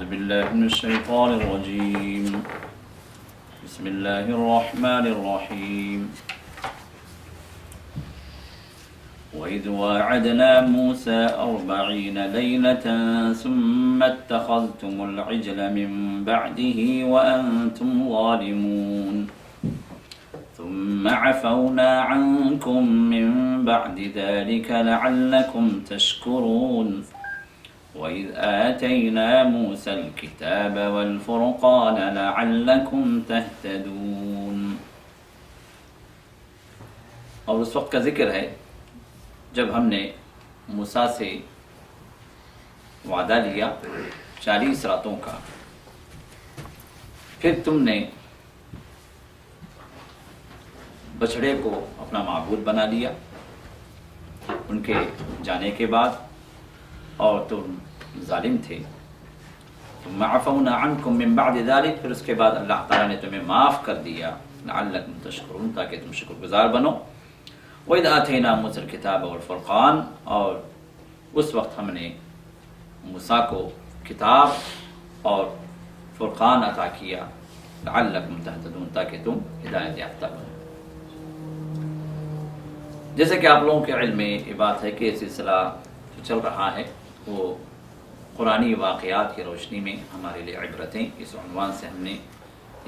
أعوذ بالله من الشيطان الرجيم. بسم الله الرحمن الرحيم. وإذ واعدنا موسى 40 ليلة ثم اتخذتم العجل من بعده وأنتم ظالمون ثم عفونا عنكم من بعد ذلك لعلكم تشكرون وإذ آتينا موسى الكتاب والفرقان لعلكم تهتدون. اور اس وقت کا ذکر ہے جب ہم نے موسیٰ سے وعدہ لیا 40 راتوں کا، پھر تم نے بچھڑے کو اپنا معبود بنا لیا ان کے جانے کے بعد، اور تم ظالم تھے. ثم عفونا عنکم من بعد ذلك، پھر اس کے بعد اللہ تعالیٰ نے تمہیں معاف کر دیا، لعلکم تشکرون، تاکہ تم شکر گزار بنو. وَإِذْ آتَيْنَا مُوسَى الْكِتَابَ وَالْفُرْقَانَ، اور اس وقت ہم نے موسیٰ کو کتاب اور فرقان عطا کیا، لعلکم تہتدون، تاکہ تم ہدایت یافتہ بنو. جیسے کہ آپ لوگوں کے علم میں یہ بات ہے کہ یہ سلسلہ جو چل رہا ہے وہ قرآنی واقعات کی روشنی میں ہمارے لیے عبرتیں، اس عنوان سے ہم نے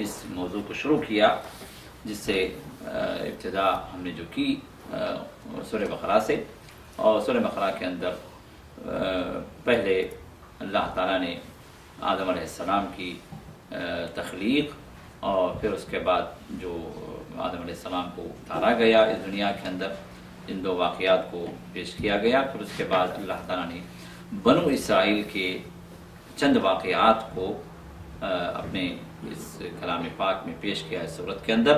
اس موضوع کو شروع کیا، جس سے ابتدا ہم نے جو کی سورہ بقرہ سے. اور سورہ بقرہ کے اندر پہلے اللہ تعالیٰ نے آدم علیہ السلام کی تخلیق، اور پھر اس کے بعد جو آدم علیہ السلام کو اتارا گیا اس دنیا کے اندر، ان دو واقعات کو پیش کیا گیا. پھر اس کے بعد اللہ تعالیٰ نے بنو اسرائیل کے چند واقعات کو اپنے اس کلام پاک میں پیش کیا اس صورت کے اندر.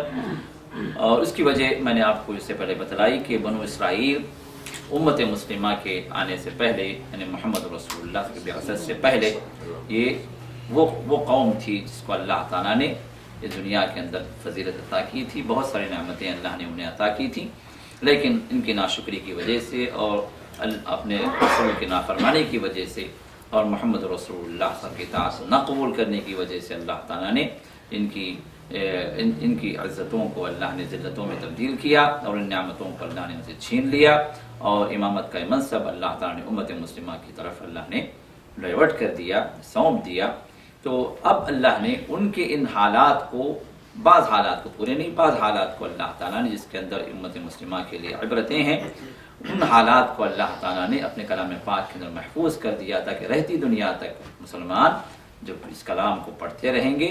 اور اس کی وجہ میں نے آپ کو اس سے پہلے بتلائی کہ بنو اسرائیل امت مسلمہ کے آنے سے پہلے، یعنی محمد رسول اللہ کی بعثت سے پہلے، یہ وہ قوم تھی جس کو اللہ تعالیٰ نے اس دنیا کے اندر فضیلت عطا کی تھی. بہت ساری نعمتیں اللہ نے انہیں عطا کی تھیں، لیکن ان کی ناشکری کی وجہ سے اور اپنے رسول کی نافرمانی کی وجہ سے اور محمد رسول اللہ صلی اللہ علیہ وسلم کی اطاعت نہ قبول کرنے کی وجہ سے اللہ تعالیٰ نے ان کی عزتوں کو اللہ نے ذلتوں میں تبدیل کیا، اور ان نعمتوں کو اللہ نے ان سے چھین لیا، اور امامت کا منصب اللہ تعالیٰ نے امت مسلمہ کی طرف اللہ نے ڈائیورٹ کر دیا، سونپ دیا. تو اب اللہ نے ان کے ان حالات کو، بعض حالات کو، پورے نہیں، بعض حالات کو اللہ تعالیٰ نے جس کے اندر امت مسلمہ کے لیے عبرتیں ہیں، ان حالات کو اللہ تعالیٰ نے اپنے کلام پاک کے اندر محفوظ کر دیا تاکہ رہتی دنیا تک مسلمان جب اس کلام کو پڑھتے رہیں گے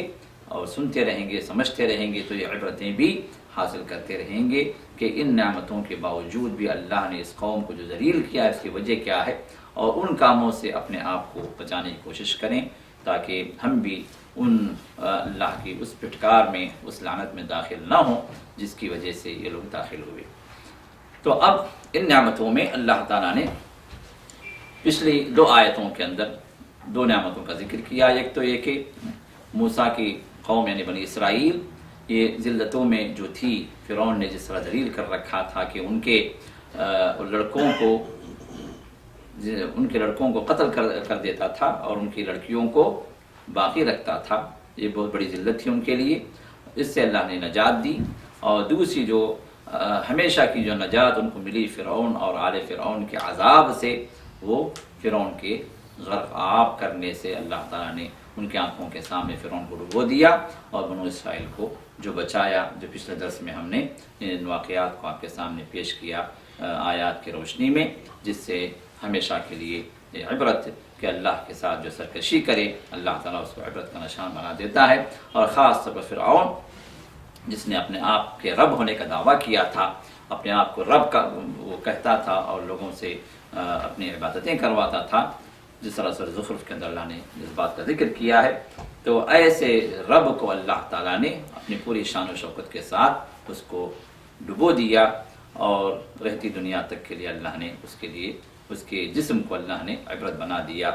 اور سنتے رہیں گے، سمجھتے رہیں گے، تو یہ عبرتیں بھی حاصل کرتے رہیں گے کہ ان نعمتوں کے باوجود بھی اللہ نے اس قوم کو جو ذلیل کیا اس کی وجہ کیا ہے، اور ان کاموں سے اپنے آپ کو بچانے کی کوشش کریں تاکہ ہم بھی ان اللہ کی اس پھٹکار میں، اس لعنت میں داخل نہ ہوں جس کی وجہ سے یہ لوگ داخل ہوئے. تو اب ان نعمتوں میں اللہ تعالیٰ نے پچھلی 2 آیتوں کے اندر 2 نعمتوں کا ذکر کیا. ایک تو یہ کہ موسیٰ کی قوم یعنی بنی اسرائیل یہ ذلتوں میں جو تھی، فرعون نے جس طرح ذلیل کر رکھا تھا کہ ان کے لڑکوں کو قتل کر دیتا تھا اور ان کی لڑکیوں کو باقی رکھتا تھا. یہ بہت بڑی ذلت تھی ان کے لیے، اس سے اللہ نے نجات دی. اور دوسری جو ہمیشہ کی جو نجات ان کو ملی فرعون اور آل فرعون کے عذاب سے، وہ فرعون کے غرق آب کرنے سے اللہ تعالیٰ نے ان کی آنکھوں کے سامنے فرعون کو ڈبو دیا اور بنو اسرائیل کو جو بچایا، جو پچھلے درس میں ہم نے ان واقعات کو آپ کے سامنے پیش کیا آیات کی روشنی میں، جس سے ہمیشہ کے لیے عبرت کہ اللہ کے ساتھ جو سرکشی کرے اللہ تعالیٰ اس کو عبرت کا نشان بنا دیتا ہے. اور خاص طور پر فرعون جس نے اپنے آپ کے رب ہونے کا دعویٰ کیا تھا، اپنے آپ کو رب کا وہ کہتا تھا اور لوگوں سے اپنی عبادتیں کرواتا تھا، جس طرح سورہ زخرف کے اندر اللہ نے اس بات کا ذکر کیا ہے. تو ایسے رب کو اللہ تعالیٰ نے اپنی پوری شان و شوکت کے ساتھ اس کو ڈبو دیا، اور رہتی دنیا تک کے لیے اللہ نے اس کے جسم کو اللہ نے عبرت بنا دیا،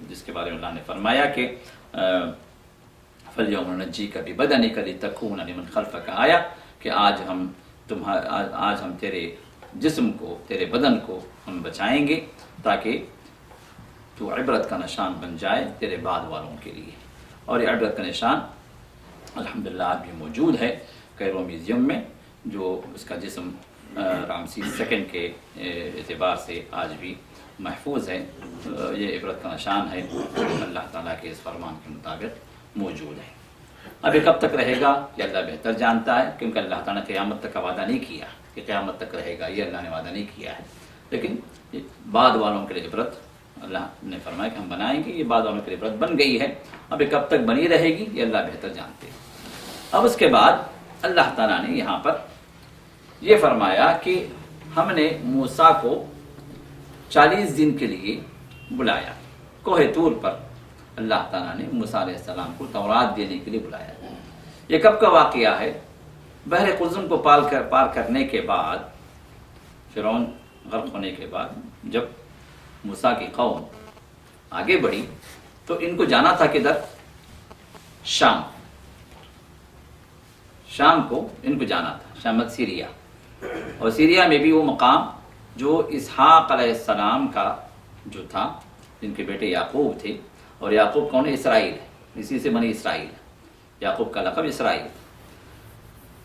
جس کے بارے میں اللہ نے فرمایا کہ فَالْيَوْمَ نُنَجِّيكَ بِبَدَنِكَ لِتَكُونَ لِمَنْ خَلْفَكَ آیَةً، کہ آج ہم تیرے جسم کو، تیرے بدن کو ہم بچائیں گے تاکہ تو عبرت کا نشان بن جائے تیرے بعد والوں کے لیے۔ اور یہ عبرت کا نشان الحمدللہ آج بھی موجود ہے کیرو میوزیم میں، جو اس کا جسم رامسیس سیکنڈ کے اعتبار سے آج بھی محفوظ ہے۔ یہ عبرت کا نشان ہے، اللہ تعالیٰ کے اس فرمان کے مطابق موجود ہے۔ اب یہ کب تک رہے گا یہ اللہ بہتر جانتا ہے، کیونکہ اللہ تعالیٰ نے قیامت تک کا وعدہ نہیں کیا کہ قیامت تک رہے گا، یہ اللہ نے وعدہ نہیں کیا ہے، لیکن بعد والوں کے لیے عبرت اللہ نے فرمایا کہ ہم بنائیں گے، یہ بعد والوں کے لیے عبرت بن گئی ہے۔ اب یہ کب تک بنی رہے گی یہ اللہ بہتر جانتے ہیں۔ اب اس کے بعد اللہ تعالیٰ نے یہاں پر یہ فرمایا کہ ہم نے موسیٰ کو 40 دن کے لیے بلایا، کوہ طور پر اللہ تعالیٰ نے موسیٰ علیہ السلام کو تورات دینے کے لیے بلایا۔ یہ کب کا واقعہ ہے؟ بحر قلزم کو پار کرنے کے بعد، فرعون غرق ہونے کے بعد جب موسیٰ کی قوم آگے بڑھی تو ان کو جانا تھا کدھر؟ شام کو ان کو جانا تھا، شام سیریا، اور سیریا میں بھی وہ مقام جو اسحاق علیہ السلام کا جو تھا، جن کے بیٹے یعقوب تھے، اور یعقوب کون ہے؟ اسرائیل ہے، اسی سے بنی اسرائیل، یعقوب کا لقب اسرائیل،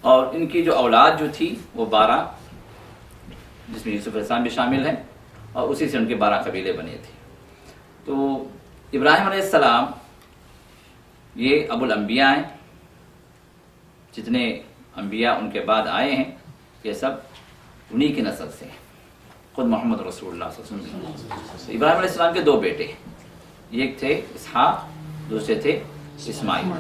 اور ان کی جو اولاد جو تھی وہ 12، جس میں یوسف علیہ السلام بھی شامل ہیں، اور اسی سے ان کے 12 قبیلے بنے تھے۔ تو ابراہیم علیہ السلام یہ ابو الانبیاء ہیں، جتنے انبیاء ان کے بعد آئے ہیں یہ سب انہی کی نسل سے ہیں، خود محمد رسول اللہ صلی اللہ علیہ وسلم۔ ابراہیم علیہ السلام کے 2 بیٹے، ایک تھے اسحاق، دوسرے تھے اسماعیل۔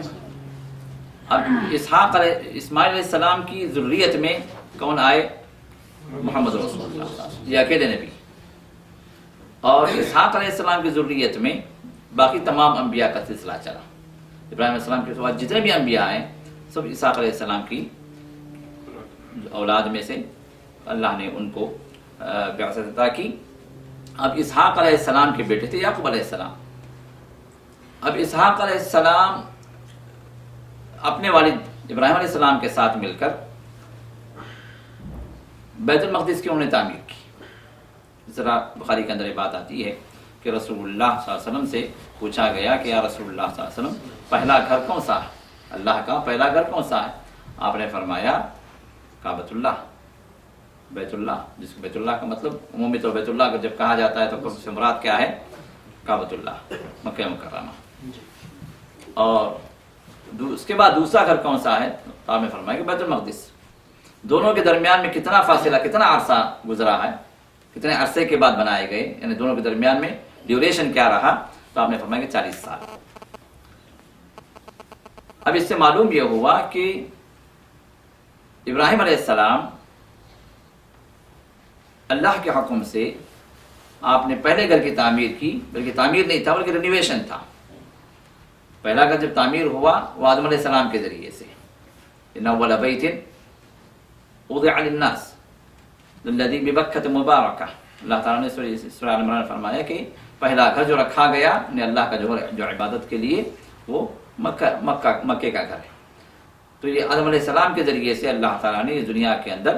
اب اسماعیل علیہ السلام کی ذریت میں کون آئے؟ محمد رسول اللہ صلی اللہ علیہ وسلم، یہ اکیلے نبی۔ اور اسحاق علیہ السلام کی ذریت میں باقی تمام انبیاء کا سلسلہ چلا۔ ابراہیم علیہ السلام کے بعد جتنے بھی انبیاء ہیں سب اسحاق علیہ السلام کی اولاد میں سے اللہ نے ان کو بعثت عطا کی۔ اب اسحاق علیہ السلام کے بیٹے تھے یعقوب علیہ السلام۔ اب اسحاق علیہ السلام اپنے والد ابراہیم علیہ السلام کے ساتھ مل کر بیت المقدس کی انہوں نے تعمیر کی۔ ذرا بخاری کے اندر یہ بات آتی ہے کہ رسول اللہ صلی اللہ علیہ وسلم سے پوچھا گیا کہ یا رسول اللہ صلی اللہ علیہ وسلم پہلا گھر کون سا ہے؟ اللہ کا پہلا گھر کون سا ہے؟ آپ نے فرمایا کعبۃ اللہ، بیت اللہ، جس کو بیت اللہ کا مطلب عمومی طور بیت اللہ کو جب کہا جاتا ہے تو سے مراد کیا ہے؟ کعبۃ اللہ، مکہ مکرمہ۔ اور اس کے بعد دوسرا گھر کون سا ہے؟ تو آپ نے فرمایا کہ بیت المقدس۔ دونوں کے درمیان میں کتنا فاصلہ، کتنا عرصہ گزرا ہے، کتنے عرصے کے بعد بنائے گئے، یعنی دونوں کے درمیان میں ڈیوریشن کیا رہا؟ تو آپ نے فرمایا کہ 40 سال۔ اب اس سے معلوم یہ ہوا کہ ابراہیم علیہ السلام اللہ کے حکم سے آپ نے پہلے گھر کی تعمیر کی، بلکہ تعمیر نہیں تھا بلکہ رینویشن تھا۔ پہلا گھر جب تعمیر ہوا وہ آدم علیہ السلام کے ذریعے سے، ان اول بیت وضع للناس الذی ببکۃ مبارکہ، اللہ تعالیٰ نے سورہ آل عمران فرمایا کہ پہلا گھر جو رکھا گیا اللہ کا جو عبادت کے لیے وہ مکے کا گھر ہے۔ تو یہ آدم علیہ السلام کے ذریعے سے اللہ تعالیٰ نے اس دنیا کے اندر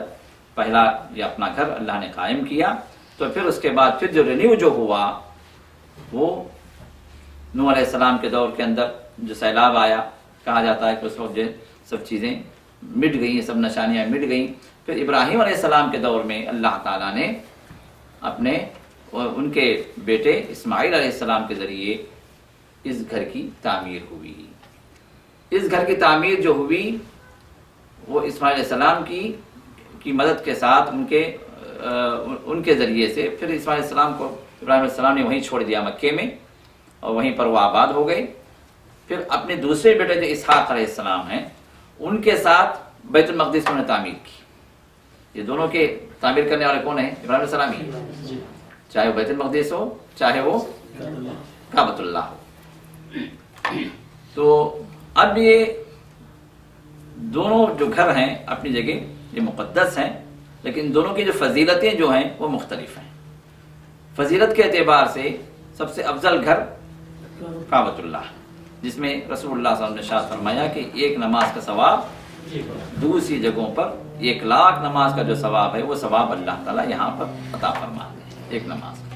پہلا یہ اپنا گھر اللہ نے قائم کیا۔ تو پھر اس کے بعد پھر جو رینیو جو ہوا وہ نوح علیہ السلام کے دور کے اندر جو سیلاب آیا، کہا جاتا ہے کہ اس وقت جو سب چیزیں مٹ گئیں، سب نشانیاں مٹ گئیں۔ پھر ابراہیم علیہ السلام کے دور میں اللہ تعالیٰ نے اپنے ان کے بیٹے اسماعیل علیہ السلام کے ذریعے اس گھر کی تعمیر ہوئی۔ اس گھر کی تعمیر جو ہوئی وہ اسماعیل علیہ السلام کی مدد کے ساتھ ان کے ذریعے سے پھر اسماعیل علیہ السلام کو ابراہیم علیہ السلام نے وہیں چھوڑ دیا مکے میں، اور وہیں پر وہ آباد ہو گئے۔ پھر اپنے دوسرے بیٹے جو اسحاق علیہ السلام ہیں ان کے ساتھ بیت المقدس انہوں نے تعمیر کی۔ یہ دونوں کے تعمیر کرنے والے کون ہیں؟ ابراہیم علیہ السلام ہی، چاہے وہ بیت المقدس ہو چاہے وہ کعبۃ اللہ ہو۔ تو اب یہ دونوں جو گھر ہیں اپنی جگہ یہ مقدس ہیں، لیکن دونوں کی جو فضیلتیں جو ہیں وہ مختلف ہیں۔ فضیلت کے اعتبار سے سب سے افضل گھر کعبۃ اللہ، جس میں رسول اللہ صلی اللہ علیہ وسلم نے ارشاد فرمایا کہ ایک نماز کا ثواب دوسری جگہوں پر 1,00,000 نماز کا جو ثواب ہے وہ ثواب اللہ تعالیٰ یہاں پر عطا فرماتے ہیں ایک نماز کا۔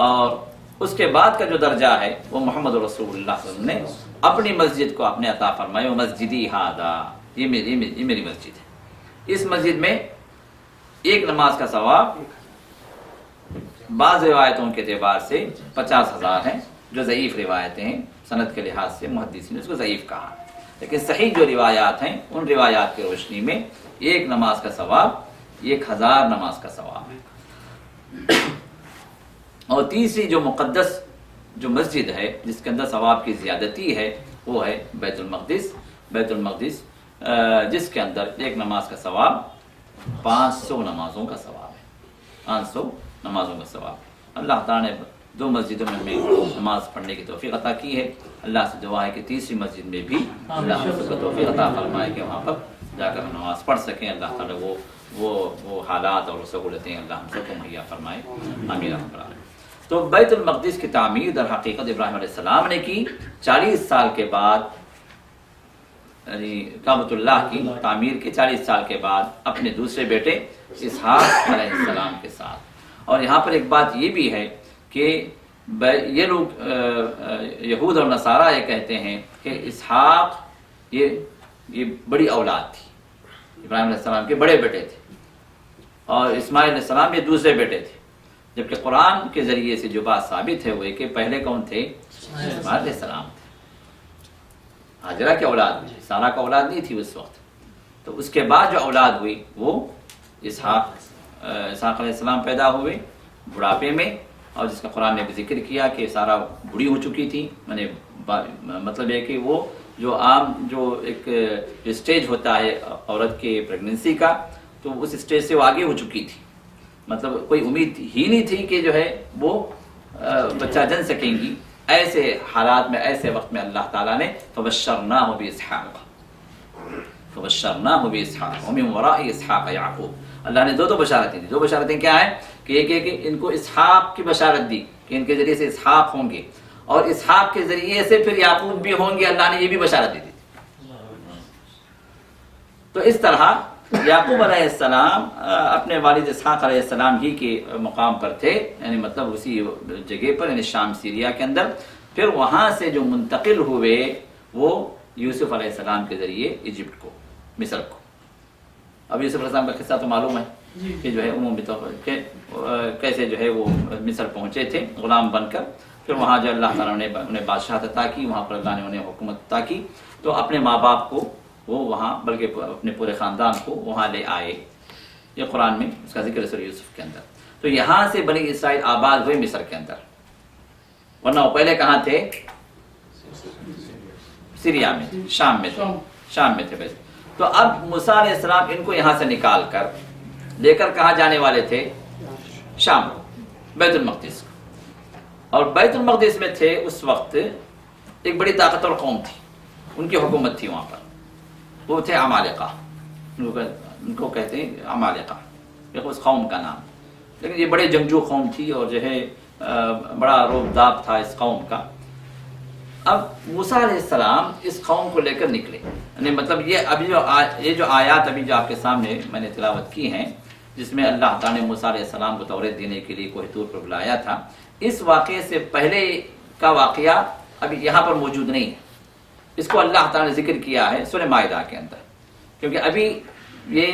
اور اس کے بعد کا جو درجہ ہے وہ محمد رسول اللہ صلی اللہ علیہ وسلم نے اپنی مسجد کو اپنے عطا فرمائی، وہ مسجدی ہادا، یہ میری مسجد ہے۔ اس مسجد میں ایک نماز کا ثواب بعض روایتوں کے اعتبار سے 50,000 ہیں، جو ضعیف روایتیں ہیں، سند کے لحاظ سے محدثین نے اس کو ضعیف کہا، لیکن صحیح جو روایات ہیں ان روایات کی روشنی میں ایک نماز کا ثواب 1,000 نماز کا ثواب ہے۔ اور تیسری جو مقدس جو مسجد ہے جس کے اندر ثواب کی زیادتی ہے وہ ہے بیت المقدس، جس کے اندر ایک نماز کا ثواب 500 نمازوں کا ثواب ہے، 500 نمازوں کا ثواب ہے۔ اللہ تعالیٰ نے 2 مسجدوں میں ہمیں نماز پڑھنے کی توفیق عطا کی ہے، اللہ سے دعا ہے کہ تیسری مسجد میں بھی اللہ ہم سب کو توفیق عطا فرمائے کہ وہاں پر جا کر ہم نماز پڑھ سکیں۔ اللہ تعالیٰ وہ حالات اور سہولتیں اللہ ہم سب کو مہیا فرمائے، آمین رب العالمین۔ تو بیت المقدس کی تعمیر در حقیقت ابراہیم علیہ السلام نے کی 40 سال کے بعد، یعنی کعبۃ اللہ کی تعمیر کے 40 سال کے بعد اپنے دوسرے بیٹے اسحاق علیہ السلام کے ساتھ۔ اور یہاں پر ایک بات یہ بھی ہے کہ یہ لوگ یہود اور نصارہ یہ کہتے ہیں کہ اسحاق یہ بڑی اولاد تھی، ابراہیم علیہ السلام کے بڑے بیٹے تھے، اور اسماعیل علیہ السلام یہ دوسرے بیٹے تھے، جبکہ قرآن کے ذریعے سے جو بات ثابت ہے وہ کہ پہلے کون تھے؟ اسماعیل علیہ السلام تھے۔ ہاجرہ کی اولاد، سارہ کا اولاد نہیں تھی اس وقت، تو اس کے بعد جو اولاد ہوئی وہ اسحاق علیہ السلام پیدا ہوئے بڑھاپے میں، اور جس کا قرآن نے بھی ذکر کیا کہ سارہ بوڑھی ہو چکی تھی، مطلب ہے کہ وہ جو عام جو ایک اسٹیج ہوتا ہے عورت کے پریگننسی کا، تو اس اسٹیج سے وہ آگے ہو چکی تھی، مطلب کوئی امید ہی نہیں تھی کہ جو ہے وہ بچہ جن سکیں گی۔ ایسے حالات میں، ایسے وقت میں اللہ تعالیٰ نے فبشرناہ باسحاق ومن وراء اسحاق یعقوب، اللہ نے دو بشارتیں دی۔ 2 بشارتیں کیا ہیں کہ ایک ان کو اسحاق کی بشارت دی کہ ان کے ذریعے سے اسحاق ہوں گے، اور اسحاق کے ذریعے سے پھر یعقوب بھی ہوں گے، اللہ نے یہ بھی بشارت دی تھی۔ تو اس طرح یعقوب علیہ السلام اپنے والد اسحاق علیہ السلام ہی کے مقام پر تھے، یعنی مطلب اسی جگہ پر، یعنی شام سیریا کے اندر۔ پھر وہاں سے جو منتقل ہوئے وہ یوسف علیہ السلام کے ذریعے ایجپٹ کو، مصر کو۔ اب یوسف علیہ السلام کا قصہ تو معلوم ہے کہ جو ہے عمومی طور پر کیسے جو ہے وہ مصر پہنچے تھے غلام بن کر، پھر وہاں جو اللہ تعالیٰ نے انہیں بادشاہت عطا کی، وہاں پر اللہ نے انہیں حکومت عطا کی، تو اپنے ماں باپ کو وہ وہاں، بلکہ اپنے پورے خاندان کو وہاں لے آئے۔ یہ قرآن میں اس کا ذکر ہے سورہ یوسف کے اندر۔ تو یہاں سے بنی اسرائیل آباد ہوئے مصر کے اندر، ورنہ وہ پہلے کہاں تھے؟ سیریا میں، شام میں تھے پہلے۔ تو اب موسیٰ علیہ السلام ان کو یہاں سے نکال کر لے کر کہاں جانے والے تھے؟ شام، بیت المقدس۔ اور بیت المقدس میں تھے اس وقت ایک بڑی طاقتور قوم تھی، ان کی حکومت تھی وہاں پر، وہ تھے عمالقہ، ان کو کہتے ہیں عمالقہ، یہ اس قوم کا نام، لیکن یہ بڑے جنگجو قوم تھی اور جو ہے بڑا روب داب تھا اس قوم کا۔ اب موسیٰ علیہ السلام اس قوم کو لے کر نکلے، یعنی مطلب یہ جو آیات ابھی جو آپ کے سامنے میں نے تلاوت کی ہیں، جس میں اللہ تعالیٰ نے موسیٰ علیہ السلام کو توریت دینے کے لیے کوہ طور پر بلایا تھا، اس واقعے سے پہلے کا واقعہ ابھی یہاں پر موجود نہیں ہے، اس کو اللہ تعالیٰ نے ذکر کیا ہے سورہ مائدہ کے اندر، کیونکہ ابھی یہ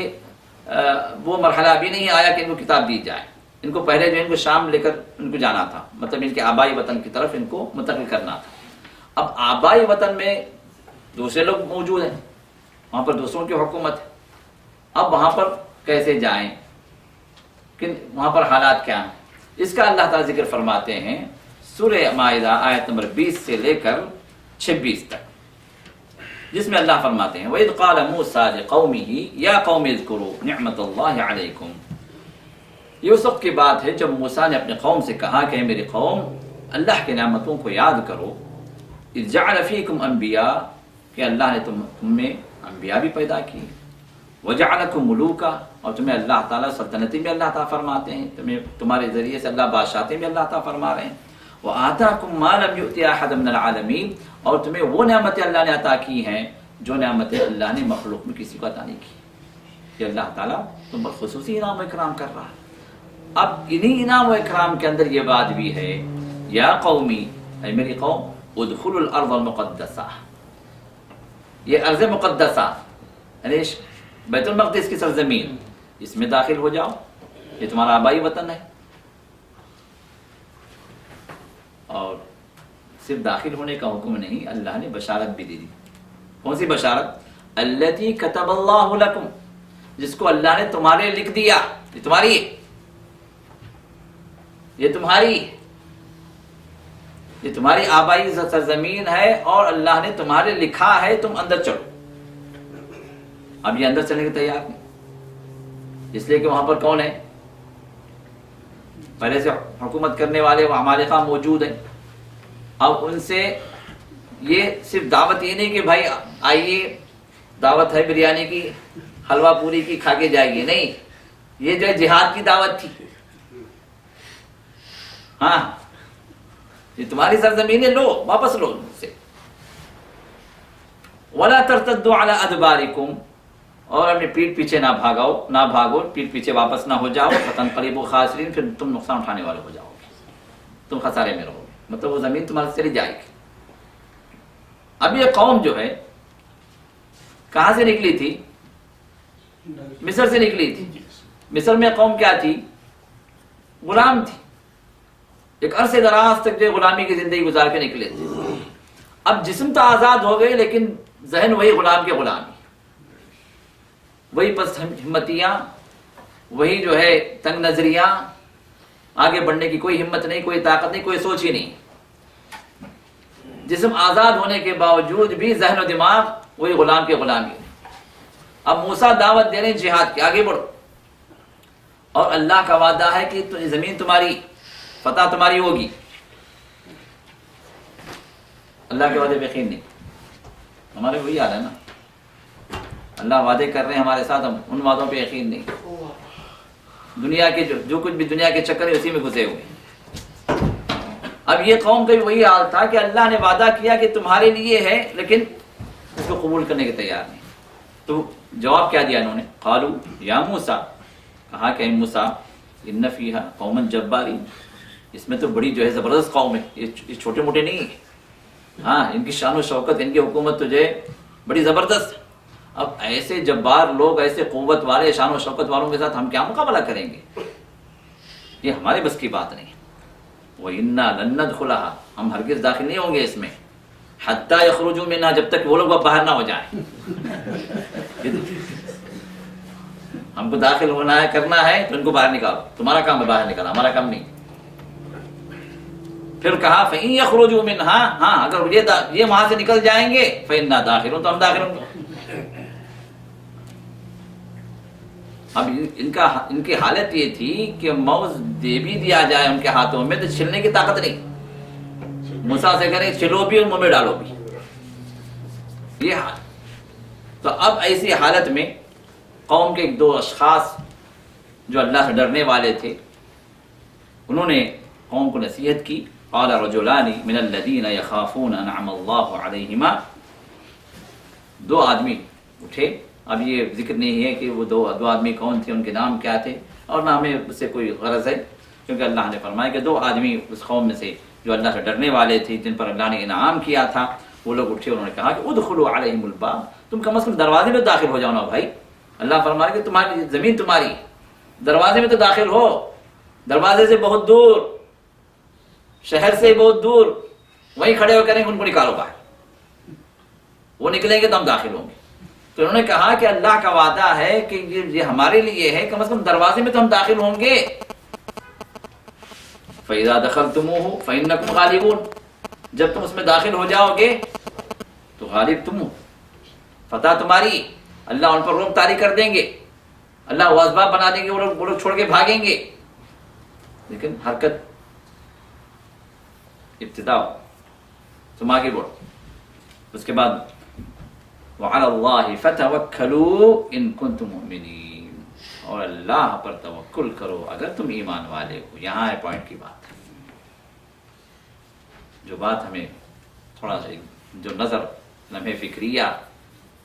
وہ مرحلہ ابھی نہیں آیا کہ ان کو کتاب دی جائے، ان کو پہلے جو ان کو شام لے کر ان کو جانا تھا، مطلب ان کے آبائی وطن کی طرف ان کو منتقل کرنا تھا۔ اب آبائی وطن میں دوسرے لوگ موجود ہیں، وہاں پر دوسروں کی حکومت ہے، اب وہاں پر کیسے جائیں، کہ وہاں پر حالات کیا ہیں، اس کا اللہ تعالیٰ ذکر فرماتے ہیں سورہ مائدہ آیت نمبر 20 سے لے کر 26 تک، جس میں اللہ فرماتے ہیں وَإِذْ قَالَ مُوسَىٰ لِقَوْمِهِ يَا قَوْمِ اذْكُرُوا نِعْمَةَ اللَّهِ عَلَيْكُمْ۔ یہ اس وقت کی بات ہے جب موسیٰ نے اپنے قوم سے کہا کہ میری قوم اللہ کی نعمتوں کو یاد کرو، اِذْ جَعَلَ فِيكُمْ أَنْبِيَاءَ، کہ اللہ نے تم میں انبیاء بھی پیدا کی، وَجَعَلَكُمْ مُلُوكًا، اور تمہیں اللہ تعالیٰ سلطنتیں بھی اللہ تعالیٰ فرماتے ہیں، تمہارے ذریعے سے اللہ بادشاہتیں بھی اللہ تعالیٰ فرما رہے ہیں، وَآتَاكُمْ مَا لَمْ يُؤْتِ أَحَدًا مِنَ الْعَالَمِينَ، اور تمہیں وہ نعمتیں اللہ نے عطا کی ہیں جو نعمتیں اللہ نے مخلوق میں کسی کو عطا نہیں کی، کہ اللہ تعالیٰ تم پر خصوصی انعام و اکرام کر رہا ہے۔ اب انہی انعام و اکرام کے اندر یہ بات بھی ہے، یا قومی، اے میری قوم، ادخلوا الارض المقدسہ، یہ ارض مقدسہ یعنی بیت المقدس کی سرزمین، اس میں داخل ہو جاؤ، یہ تمہارا آبائی وطن ہے۔ اور صرف داخل ہونے کا حکم نہیں، اللہ نے بشارت بھی دی دی۔ کون سی بشارت؟ التی کتب اللہ لکم، جس کو اللہ نے تمہارے لکھ دیا، یہ تمہاری ہے، یہ تمہاری، یہ تمہاری آبائی سرزمین ہے اور اللہ نے تمہارے لکھا ہے، تم اندر چلو۔ اب یہ اندر چلنے کے تیار نہیں، اس لیے کہ وہاں پر کون ہے؟ پہلے سے حکومت کرنے والے وہ عمالقہ موجود ہیں۔ اب ان سے یہ صرف دعوت یہ نہیں کہ بھائی آئیے دعوت ہے بریانی کی، حلوہ پوری کی، کھا کے جائیے، نہیں، یہ جو ہے جہاد کی دعوت تھی۔ ہاں یہ تمہاری سرزمین ہے، لو، واپس لو ان سے۔ وَلَا تَرْتَدُّوا عَلَىٰ أَدْبَارِكُمْ، اور اپنے پیٹھ پیچھے نہ بھاگو، پیٹھ پیچھے واپس نہ ہو جاؤ، فَتَنْقَلِبُوا خَاسِرِينَ، پھر تم نقصان اٹھانے والے ہو جاؤ گے، تم خسارے میں رہو گے، مطلب وہ زمین تمہارے سے چلی جائے گی۔ اب یہ قوم جو ہے کہاں سے نکلی تھی؟ مصر سے نکلی تھی۔ مصر میں قوم کیا تھی؟ غلام تھی، ایک عرصے دراز تک جو غلامی کی زندگی گزار کے نکلے تھے۔ اب جسم تو آزاد ہو گئے لیکن ذہن وہی غلام کے غلامی، وہی پس ہمتیاں، وہی جو ہے تنگ نظریاں، آگے بڑھنے کی کوئی ہمت نہیں، کوئی طاقت نہیں، کوئی سوچ ہی نہیں۔ جسم آزاد ہونے کے باوجود بھی ذہن و دماغ وہی غلام کے غلامی۔ اب موسیٰ دعوت دے رہے ہیں جہاد کے، آگے بڑھو، اور اللہ کا وعدہ ہے کہ زمین تمہاری، فتح تمہاری ہوگی۔ اللہ کے وعدے پہ یقین نہیں، ہمارے وہی حال ہے نا، اللہ وعدے کر رہے ہیں ہمارے ساتھ، ہم ان وعدوں پہ یقین نہیں، دنیا کے جو کچھ بھی دنیا کے چکر ہے اسی میں گھسے ہوئے۔ اب یہ قوم کا بھی وہی حال تھا کہ اللہ نے وعدہ کیا کہ تمہارے لیے ہے، لیکن اس کو قبول کرنے کے تیار نہیں۔ تو جواب کیا دیا انہوں نے؟ قالوا یا موسیٰ، کہا کہ اے موسیٰ، ان فیہا قوما جبارین، اس میں تو بڑی جو ہے زبردست قوم ہے، یہ چھوٹے موٹے نہیں ہیں، ہاں ان کی شان و شوکت، ان کی حکومت تو جو ہے بڑی زبردست۔ اب ایسے جبار لوگ، ایسے قوت والے، شان و شوکت والوں کے ساتھ ہم کیا مقابلہ کریں گے؟ یہ ہمارے بس کی بات نہیں۔ وَإِنَّا لَن نَدْخُلَهَا، ہم ہرگز داخل نہیں ہوں گے اس میں، حَتَّى يَخْرُجُوا مِنْهَا، جب تک وہ لوگ باہر نہ ہو جائیں۔ ہم کو داخل ہونا ہے، کرنا ہے تو ان کو باہر نکالو، تمہارا کام ہے باہر نکالنا، ہمارا کام نہیں۔ پھر کہا فَإِن يَخْرُجُوا مِنْهَا، ہاں اگر یہ وہاں سے نکل جائیں گے فَإِنَّا دَاخِلُونَ، تو ہم داخل ہوں گے۔ اب ان کی حالت یہ تھی کہ موز دے بھی دیا جائے ان کے ہاتھوں میں تو چھلنے کی طاقت نہیں، موسیٰ سے کریں چھلو بھی اور منہ میں ڈالو بھی، یہ حال۔ تو اب ایسی حالت میں قوم کے ایک دو اشخاص جو اللہ سے ڈرنے والے تھے، انہوں نے قوم کو نصیحت کی۔ قال رجلان من الذین یخافون انعم اللہ علیہما، دو آدمی اٹھے، اب یہ ذکر نہیں ہے کہ وہ دو آدمی کون تھے، ان کے نام کیا تھے، اور نہ ہمیں اس سے کوئی غرض ہے، کیونکہ اللہ نے فرمایا کہ دو آدمی اس قوم میں سے جو اللہ سے ڈرنے والے تھے، جن پر اللہ نے انعام کیا تھا، وہ لوگ اٹھے، انہوں نے کہا کہ ادخلوا علیہم الباب، تم کم از کم دروازے میں داخل ہو جاؤ نا بھائی، اللہ فرمایا کہ تمہاری زمین تمہاری، دروازے میں تو داخل ہو، دروازے سے بہت دور، شہر سے بہت دور، وہیں کھڑے ہو کریں ان کو نکالو باہر، وہ نکلیں گے تو ہم داخل ہوں گے۔ تو انہوں نے کہا کہ اللہ کا وعدہ ہے کہ یہ ہمارے لیے ہے، کم از کم دروازے میں تو ہم داخل ہوں گے۔ فَإِذَا دَخَلْتُمُوهُ فَإِنَّكُمْ غَالِبُونَ، جب تم اس میں داخل ہو جاؤ گے تو غالب تم ہو، فتح تمہاری، اللہ ان پر روک طاری کر دیں گے، اللہ وہ اسباب بنا دیں گے، وہ لوگ چھوڑ کے بھاگیں گے۔ لیکن حرکت ابتدا ہو، تم آگے بڑھو۔ اس کے بعد وَعَلَى اللَّهِ فَتَوَكَّلُوا إِن كُنتُم مُؤْمِنِينَ، اور اللہ پر توکل کرو اگر تم ایمان والے ہو۔ یہاں ہے پوائنٹ کی بات، جو بات ہمیں تھوڑا سا جو نظر لمحے فکریہ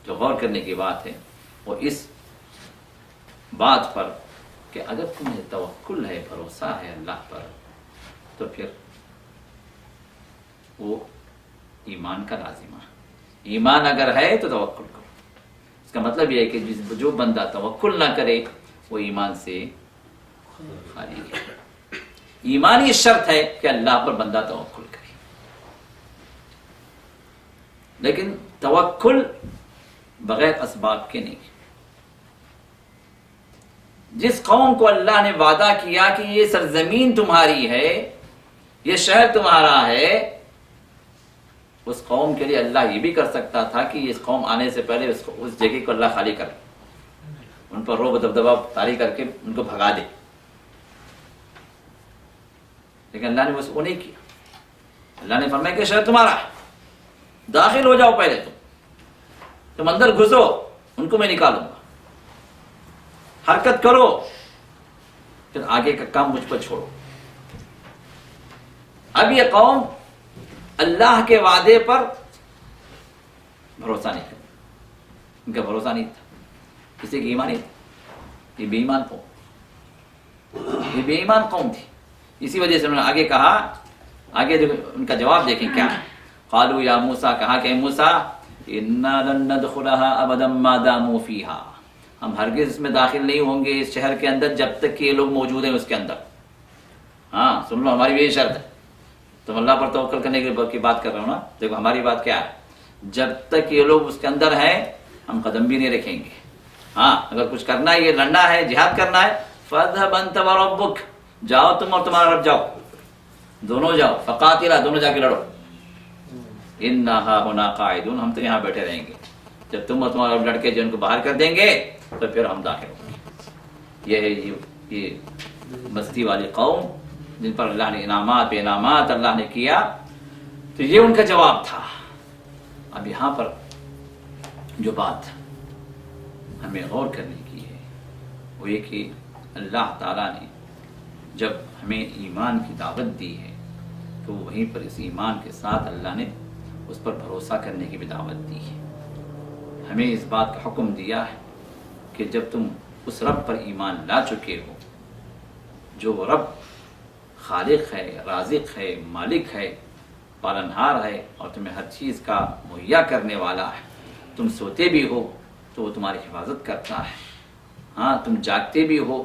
جو غور کرنے کی بات ہے، وہ اس بات پر کہ اگر تمہیں توکل ہے، بھروسہ ہے اللہ پر، تو پھر وہ ایمان کا لازمہ ہے۔ ایمان اگر ہے تو توکل کرو۔ اس کا مطلب یہ ہے کہ جو بندہ توکل نہ کرے وہ ایمان سے خالی ہے۔ ایمانی شرط ہے کہ اللہ پر بندہ توکل کرے، لیکن توکل بغیر اسباب کے نہیں۔ جس قوم کو اللہ نے وعدہ کیا کہ یہ سرزمین تمہاری ہے، یہ شہر تمہارا ہے، اس قوم کے لیے اللہ یہ بھی کر سکتا تھا کہ اس قوم آنے سے پہلے اس جگہ کو اللہ خالی کر، ان پر رعب دبدبہ طاری کر کے ان کو بھگا دے، لیکن اللہ نے وہ نہیں کیا۔ اللہ نے فرمایا کہ شہر تمہارا ہے، داخل ہو جاؤ، پہلے تم اندر گھسو، ان کو میں نکالوں گا، حرکت کرو، پھر آگے کا کام مجھ پر چھوڑو۔ اب یہ قوم اللہ کے وعدے پر بھروسہ نہیں کرتی، ان کا بھروسہ نہیں تھا، کسی کی ایمان نہیں تھا، یہ بے ایمان قوم، یہ بے ایمان قوم تھی۔ اسی وجہ سے انہوں نے آگے کہا، آگے ان کا جواب دیکھیں کیا ہے۔ قالوا یا موسیٰ، کہا کہ موسیٰ انا لن ندخلها ابدا ما داموا فيها، ہم ہرگز اس میں داخل نہیں ہوں گے اس شہر کے اندر جب تک کہ یہ لوگ موجود ہیں اس کے اندر۔ ہاں سن لو، ہماری یہی شرط ہے، تم اللہ پر توکل کرنے کی بات کر رہے ہو نا، دیکھو ہماری بات کیا ہے، جب تک یہ لوگ اس کے اندر ہیں ہم قدم بھی نہیں رکھیں گے۔ ہاں اگر کچھ کرنا ہے، یہ لڑنا ہے، جہاد کرنا ہے، فاذهب انت وربك، جاؤ تم اور تمہارا رب جاؤ، دونوں جاؤ، فقاتلا، دونوں جا کے لڑو، انا هاهنا قاعدون، ہم تو یہاں بیٹھے رہیں گے، جب تم اور تمہارا رب لڑکے جو ان کو باہر کر دیں گے تو پھر ہم داخل ہوں گے۔ یہ ہے یہ مستی والی قوم جن پر اللہ نے انعامات پہ انعامات اللہ نے کیا، تو یہ ان کا جواب تھا۔ اب یہاں پر جو بات ہمیں غور کرنے کی ہے وہ یہ کہ اللہ تعالیٰ نے جب ہمیں ایمان کی دعوت دی ہے تو وہیں پر اس ایمان کے ساتھ اللہ نے اس پر بھروسہ کرنے کی بھی دعوت دی ہے۔ ہمیں اس بات کا حکم دیا ہے کہ جب تم اس رب پر ایمان لا چکے ہو جو رب خالق ہے، رازق ہے، مالک ہے، پالنہار ہے اور تمہیں ہر چیز کا مہیا کرنے والا ہے، تم سوتے بھی ہو تو وہ تمہاری حفاظت کرتا ہے، ہاں تم جاگتے بھی ہو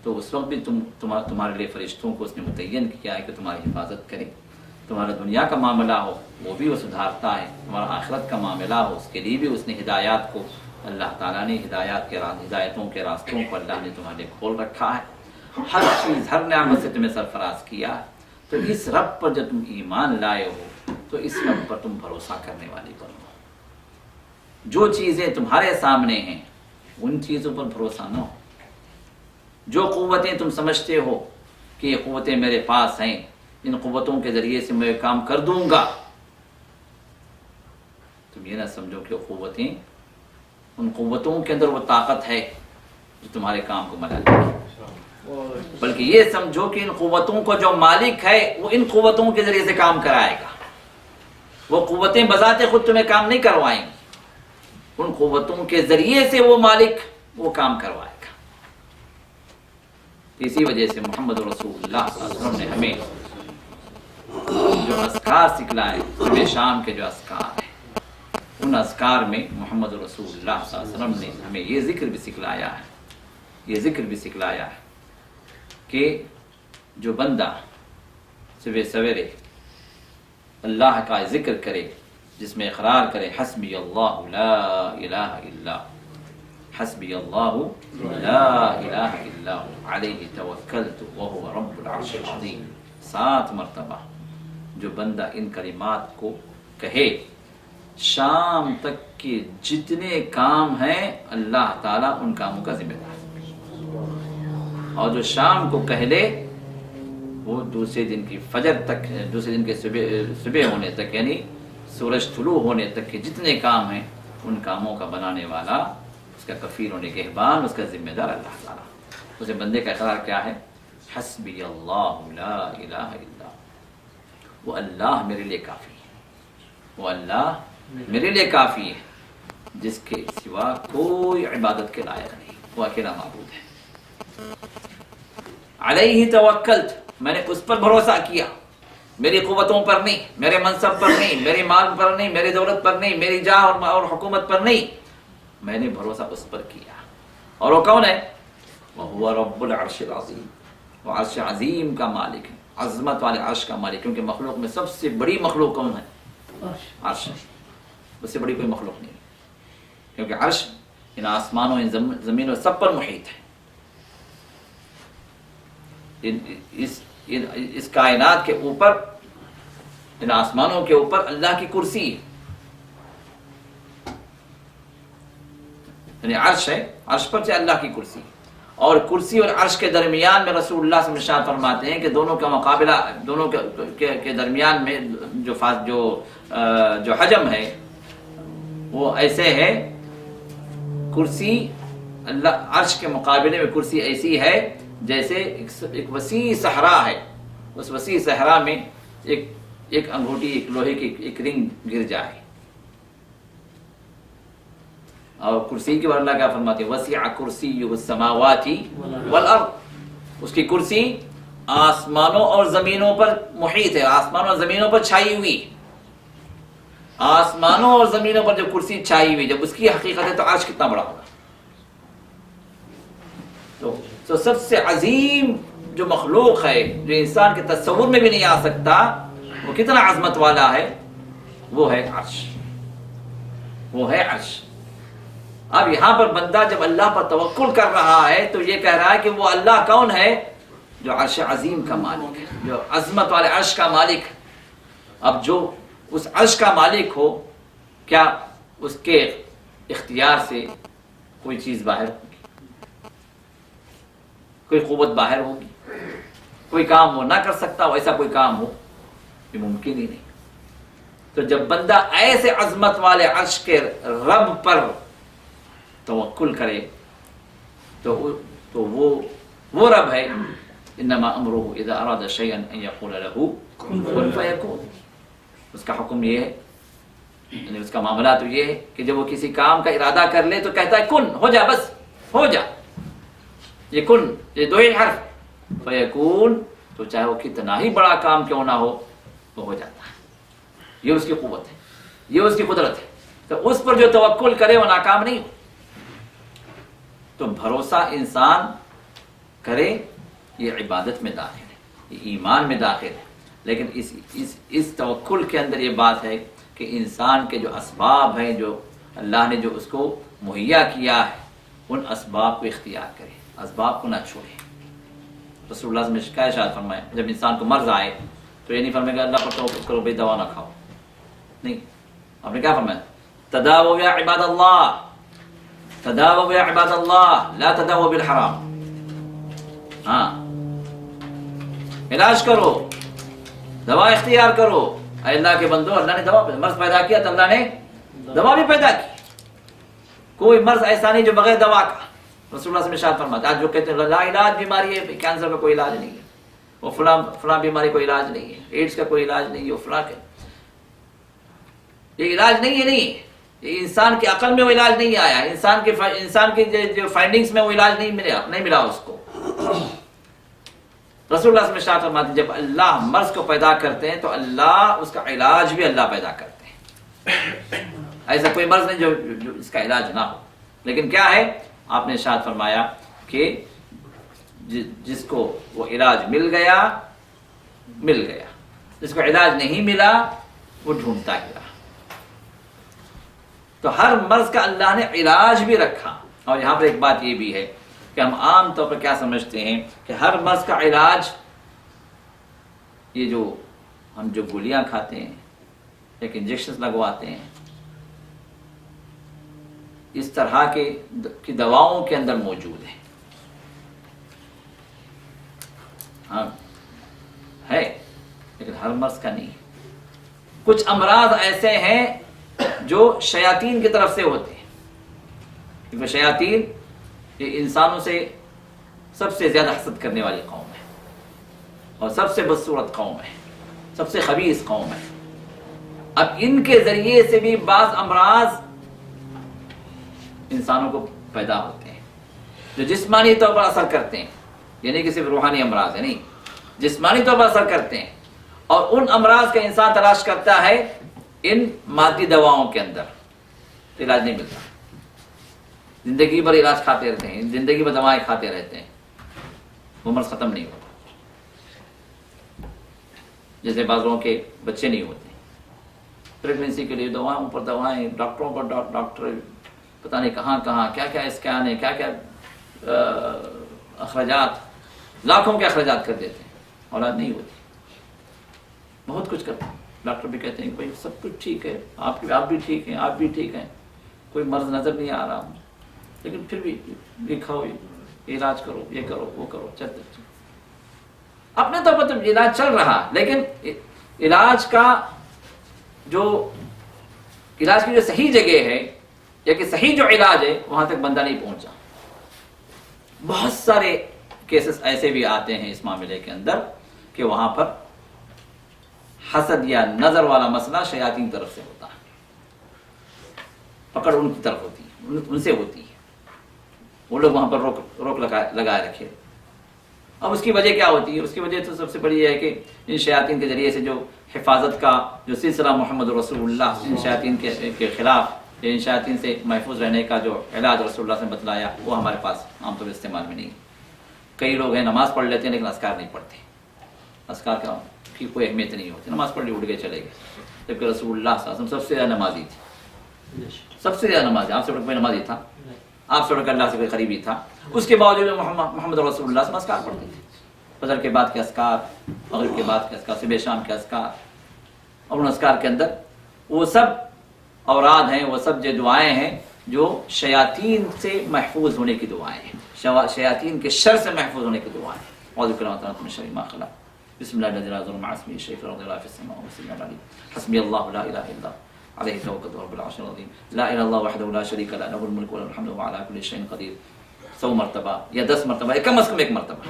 تو اس وقت بھی تمہارے لیے فرشتوں کو اس نے متعین کیا ہے کہ تمہاری حفاظت کرے، تمہارا دنیا کا معاملہ ہو وہ بھی وہ سدھارتا ہے، تمہارا آخرت کا معاملہ ہو اس کے لیے بھی اس نے ہدایات کو، اللہ تعالیٰ نے ہدایتوں کے راستوں کو اللہ نے تمہارے کھول رکھا ہے، ہر چیز ہر نعمت سے تمہیں سرفراز کیا ہے۔ تو اس رب پر جب تم ایمان لائے ہو تو اس رب پر تم بھروسہ کرنے والی بنو۔ جو چیزیں تمہارے سامنے ہیں ان چیزوں پر بھروسہ نہ ہو، جو قوتیں تم سمجھتے ہو کہ یہ قوتیں میرے پاس ہیں، ان قوتوں کے ذریعے سے میں کام کر دوں گا، تم یہ نہ سمجھو کہ قوتیں، ان قوتوں کے اندر وہ طاقت ہے جو تمہارے کام کو ملا لے گی، بلکہ یہ سمجھو کہ ان قوتوں کو جو مالک ہے وہ ان قوتوں کے ذریعے سے کام کرائے گا۔ وہ قوتیں بذات خود تمہیں کام نہیں کروائیں گی، ان قوتوں کے ذریعے سے وہ مالک وہ کام کروائے گا۔ اسی وجہ سے محمد رسول اللہ صلی اللہ علیہ وسلم نے ہمیں جو اذکار سکھلائے، صبح شام کے جو اذکار ہیں، ان اذکار میں محمد رسول اللہ صلی اللہ علیہ وسلم نے ہمیں یہ ذکر بھی سکھلایا ہے کہ جو بندہ صبح سویرے اللہ کا ذکر کرے، جس میں اقرار کرے حسبی اللہ لا الہ الا حسبی اللہ لا الہ الا علیہ توکلت وہو رب العرش العظیم، 7 مرتبہ جو بندہ ان کلمات کو کہے، شام تک کے جتنے کام ہیں اللہ تعالیٰ ان کاموں کا ذمہ دار ہے، اور جو شام کو کہہ لے وہ دوسرے دن کی فجر تک، دوسرے دن کے صبح ہونے تک، یعنی سورج طلوع ہونے تک کے جتنے کام ہیں ان کاموں کا بنانے والا، اس کا کفیل و نگہبان، اس کا ذمہ دار اللہ تعالیٰ۔ اسے بندے کا اقرار کیا ہے؟ حسبی اللہ لا الہ الا، وہ اللہ میرے لیے کافی ہے، وہ اللہ میرے لیے کافی ہے، جس کے سوا کوئی عبادت کے لائق نہیں، وہ اکیلا معبود ہے۔ علیہ توکلت، میں نے اس پر بھروسہ کیا، میری قوتوں پر نہیں، میرے منصب پر نہیں، میری مال پر نہیں، میری دولت پر نہیں، میری جاہ اور حکومت پر نہیں، میں نے بھروسہ اس پر کیا۔ اور وہ کون ہے؟ وَهُوَ رَبُّ الْعَرْشِ الْعَظِيمِ، وہ عرش عظیم کا مالک ہے، عظمت والے عرش کا مالک، کیونکہ مخلوق میں سب سے بڑی مخلوق کون ہے؟ عرش ہے، اس سے بڑی کوئی مخلوق نہیں، کیونکہ عرش ان آسمانوں، ان زمینوں سب پر محیط ہے۔ اس کائنات کے اوپر، ان آسمانوں کے اوپر اللہ کی کرسی ہے، یعنی عرش ہے، عرش پر سے اللہ کی کرسی، اور کرسی اور عرش کے درمیان میں رسول اللہ صلی اللہ علیہ وسلم ارشاد فرماتے ہیں کہ دونوں کا مقابلہ، دونوں کے درمیان میں جو حجم ہے وہ ایسے ہے، کرسی اللہ عرش کے مقابلے میں کرسی ایسی ہے جیسے ایک وسیع صحرا ہے، اس وسیع صحرا میں ایک انگوٹھی، ایک لوہے کی ایک رنگ گر جائے۔ اور کرسی کے بارے اللہ کیا فرماتے ہیں؟ وسع کرسیہ السماوات والارض، اس کی کرسی آسمانوں اور زمینوں پر محیط ہے، آسمانوں اور زمینوں پر چھائی ہوئی، آسمانوں اور زمینوں پر جو کرسی چھائی ہوئی، جب اس کی حقیقت ہے تو عرش کتنا بڑا ہوگا۔ تو سب سے عظیم جو مخلوق ہے، جو انسان کے تصور میں بھی نہیں آ سکتا، وہ کتنا عظمت والا ہے، وہ ہے عرش، وہ ہے عرش۔ اب یہاں پر بندہ جب اللہ پر توکل کر رہا ہے تو یہ کہہ رہا ہے کہ وہ اللہ کون ہے؟ جو عرش عظیم کا مالک ہے، جو عظمت والے عرش کا مالک ہے۔ اب جو اس عرش کا مالک ہو، کیا اس کے اختیار سے کوئی چیز باہر ہوگی؟ کوئی قوت باہر ہوگی؟ کوئی کام وہ نہ کر سکتا ہو، ایسا کوئی کام ہو؟ یہ ممکن ہی نہیں۔ تو جب بندہ ایسے عظمت والے عرش کے رب پر توکل کرے تو وہ رب ہے، انما امرہ اذا اراد شیئا ان یقول له کن فیکون۔ اس کا حکم یہ ہے، یعنی اس کا معاملہ تو یہ ہے کہ جب وہ کسی کام کا ارادہ کر لے تو کہتا ہے کن، ہو جا، بس ہو جا، یہ کن، یہ دو ہی حرف، فیکون، تو چاہے وہ کتنا ہی بڑا کام کیوں نہ ہو وہ ہو جاتا ہے۔ یہ اس کی قوت ہے، یہ اس کی قدرت ہے۔ تو اس پر جو توکل کرے وہ ناکام نہیں ہو۔ تو بھروسہ انسان کرے یہ عبادت میں داخل ہے، یہ ایمان میں داخل ہے، لیکن اس توکل کے اندر یہ بات ہے کہ انسان کے جو اسباب ہیں، جو اللہ نے جو اس کو مہیا کیا ہے، ان اسباب کو اختیار کرے، اسباب کو نہ چھوڑے۔ رسول اللہ نے کیا ارشاد فرمایا؟ جب انسان کو مرض آئے تو یہ نہیں فرمائے گا اللہ پر توکل کرو بھائی دوا نہ کھاؤ، نہیں، آپ نے کیا فرمایا؟ تداووا یا عباد اللہ، تداووا یا عباد اللہ، لا تداووا بالحرام۔ ہاں، علاج کرو، دوا اختیار کرو۔ اے اللہ کے بندو، اللہ نے دوا مرض پیدا کیا تو اللہ نے دوا بھی پیدا کی۔ کوئی مرض ایسا نہیں جو بغیر دوا کا۔ رسول اللہ صلی اللہ علیہ وسلم ارشاد فرماتے ہیں، آج جو کہتے ہیں لا علاج بیماری ہے، کینسر کا کوئی علاج نہیں ہے، وہ فلاں بیماری کوئی علاج نہیں ہے، ایڈز کا کوئی علاج نہیں ہے، وہ فلاں کا، یہ علاج نہیں ہے، نہیں، یہ انسان کی عقل میں وہ علاج نہیں آیا، انسان کی جو فائنڈنگز میں وہ علاج نہیں ملا اس کو۔ رسول اللہ صلی اللہ علیہ وسلم فرماتے ہیں جب اللہ مرض کو پیدا کرتے ہیں تو اللہ اس کا علاج بھی اللہ پیدا کرتے ہیں۔ ایسا کوئی مرض نہیں جو اس کا علاج نہ ہو، لیکن کیا ہے؟ آپ نے ارشاد فرمایا کہ جس کو وہ علاج مل گیا، جس کو علاج نہیں ملا وہ ڈھونڈتا ہی رہا۔ تو ہر مرض کا اللہ نے علاج بھی رکھا۔ اور یہاں پر ایک بات یہ بھی ہے کہ ہم عام طور پر کیا سمجھتے ہیں کہ ہر مرض کا علاج یہ جو ہم جو گولیاں کھاتے ہیں، ایک انجیکشنز لگواتے ہیں، اس طرح کی دواؤں کے اندر موجود ہے، ہاں ہے، لیکن ہر مرض کا نہیں۔ کچھ امراض ایسے ہیں جو شیاطین کی طرف سے ہوتے ہیں، کیونکہ شیاطین یہ انسانوں سے سب سے زیادہ حسد کرنے والی قوم ہے، اور سب سے بدصورت قوم ہے، سب سے خبیث قوم ہے۔ اب ان کے ذریعے سے بھی بعض امراض انسانوں کو پیدا ہوتے ہیں جو جسمانی طور پر اثر کرتے ہیں، یعنی کہ صرف روحانی امراض ہے، نہیں، جسمانی طور پر اثر کرتے ہیں، اور ان امراض کا انسان تلاش کرتا ہے ان مادی دواؤں کے اندر، تو علاج نہیں ملتا. زندگی بھر علاج کھاتے رہتے ہیں، زندگی بھر دوائیں کھاتے رہتے ہیں، وہ مرض ختم نہیں ہوتا. جیسے بعض لوگوں کے بچے نہیں ہوتے، پریگننسی کے لیے دوائیں اوپر دوائیں، ڈاکٹروں پر ڈاکٹر پتہ نہیں کہاں کہاں کیا کیا اسکین ہے، کیا کیا اخراجات، لاکھوں کے اخراجات کر دیتے ہیں، اولاد نہیں ہوتی. بہت کچھ کرتے ہیں، ڈاکٹر بھی کہتے ہیں کہ بھائی سب کچھ ٹھیک ہے، آپ بھی ٹھیک ہیں، آپ بھی ٹھیک ہیں، کوئی مرض نظر نہیں آ رہا، لیکن پھر بھی یہ کھاؤ، یہ علاج کرو، یہ کرو، وہ کرو، چلتے اپنے طور پر تو علاج چل رہا، لیکن علاج کی جو صحیح جگہ ہے یا کہ صحیح جو علاج ہے وہاں تک بندہ نہیں پہنچا. بہت سارے کیسز ایسے بھی آتے ہیں اس معاملے کے اندر کہ وہاں پر حسد یا نظر والا مسئلہ شیاطین کی طرف سے ہوتا ہے، پکڑ ان کی طرف ہوتی ہے، ان سے ہوتی ہے، وہ لوگ وہاں پر روک لگائے رکھے. اب اس کی وجہ کیا ہوتی ہے؟ اس کی وجہ تو سب سے بڑی یہ ہے کہ ان شیاطین کے ذریعے سے جو حفاظت کا جو سلسلہ محمد رسول اللہ ان شیاطین کے خلاف، ان شیاطین سے محفوظ رہنے کا جو علاج رسول اللہ سے بتلایا، وہ ہمارے پاس عام طور پر استعمال میں نہیں. کئی لوگ ہیں نماز پڑھ لیتے ہیں لیکن اذکار نہیں پڑھتے، اذکار کی کوئی اہمیت نہیں ہوتی، نماز پڑھ لی اٹھ گئے چلے گئے. جبکہ رسول اللہ صلی اللہ علیہ وسلم سب سے زیادہ نمازی تھی، سب سے زیادہ نمازی. آپ سے بڑھ کوئی نمازی تھا؟ آپ سے بڑھ کر اللہ سے کوئی قریبی تھا؟ اس کے باوجود محمد رسول اللہ سے اذکار پڑھتے تھے. فجر کے بعد کے اذکار، مغرب کے بعد کے اذکار، صبح شام کے اذکار، اور ان اذکار کے اندر وہ سب اوراد ہیں، وہ سب جو دعائیں ہیں جو شیاطین سے محفوظ ہونے کی دعائیں ہیں، شیاطین کے شر سے محفوظ ہونے کی دعائیں. اعوذ باللہ من شر ما خلق، بسم اللہ الذی لا یضر مع اسمہ شیء فی الارض ولا فی السماء وهو السمیع العلیم، حسبی اللہ لا الہ الا اللہ علیہ توکلت رب العرش العظیم، لا الہ الا اللہ وحدہ لا شریک له، له الملک وله الحمد وهو على كل شيء قدیر. 100 مرتبہ یا 10 مرتبہ، کم از کم 1 مرتبہ.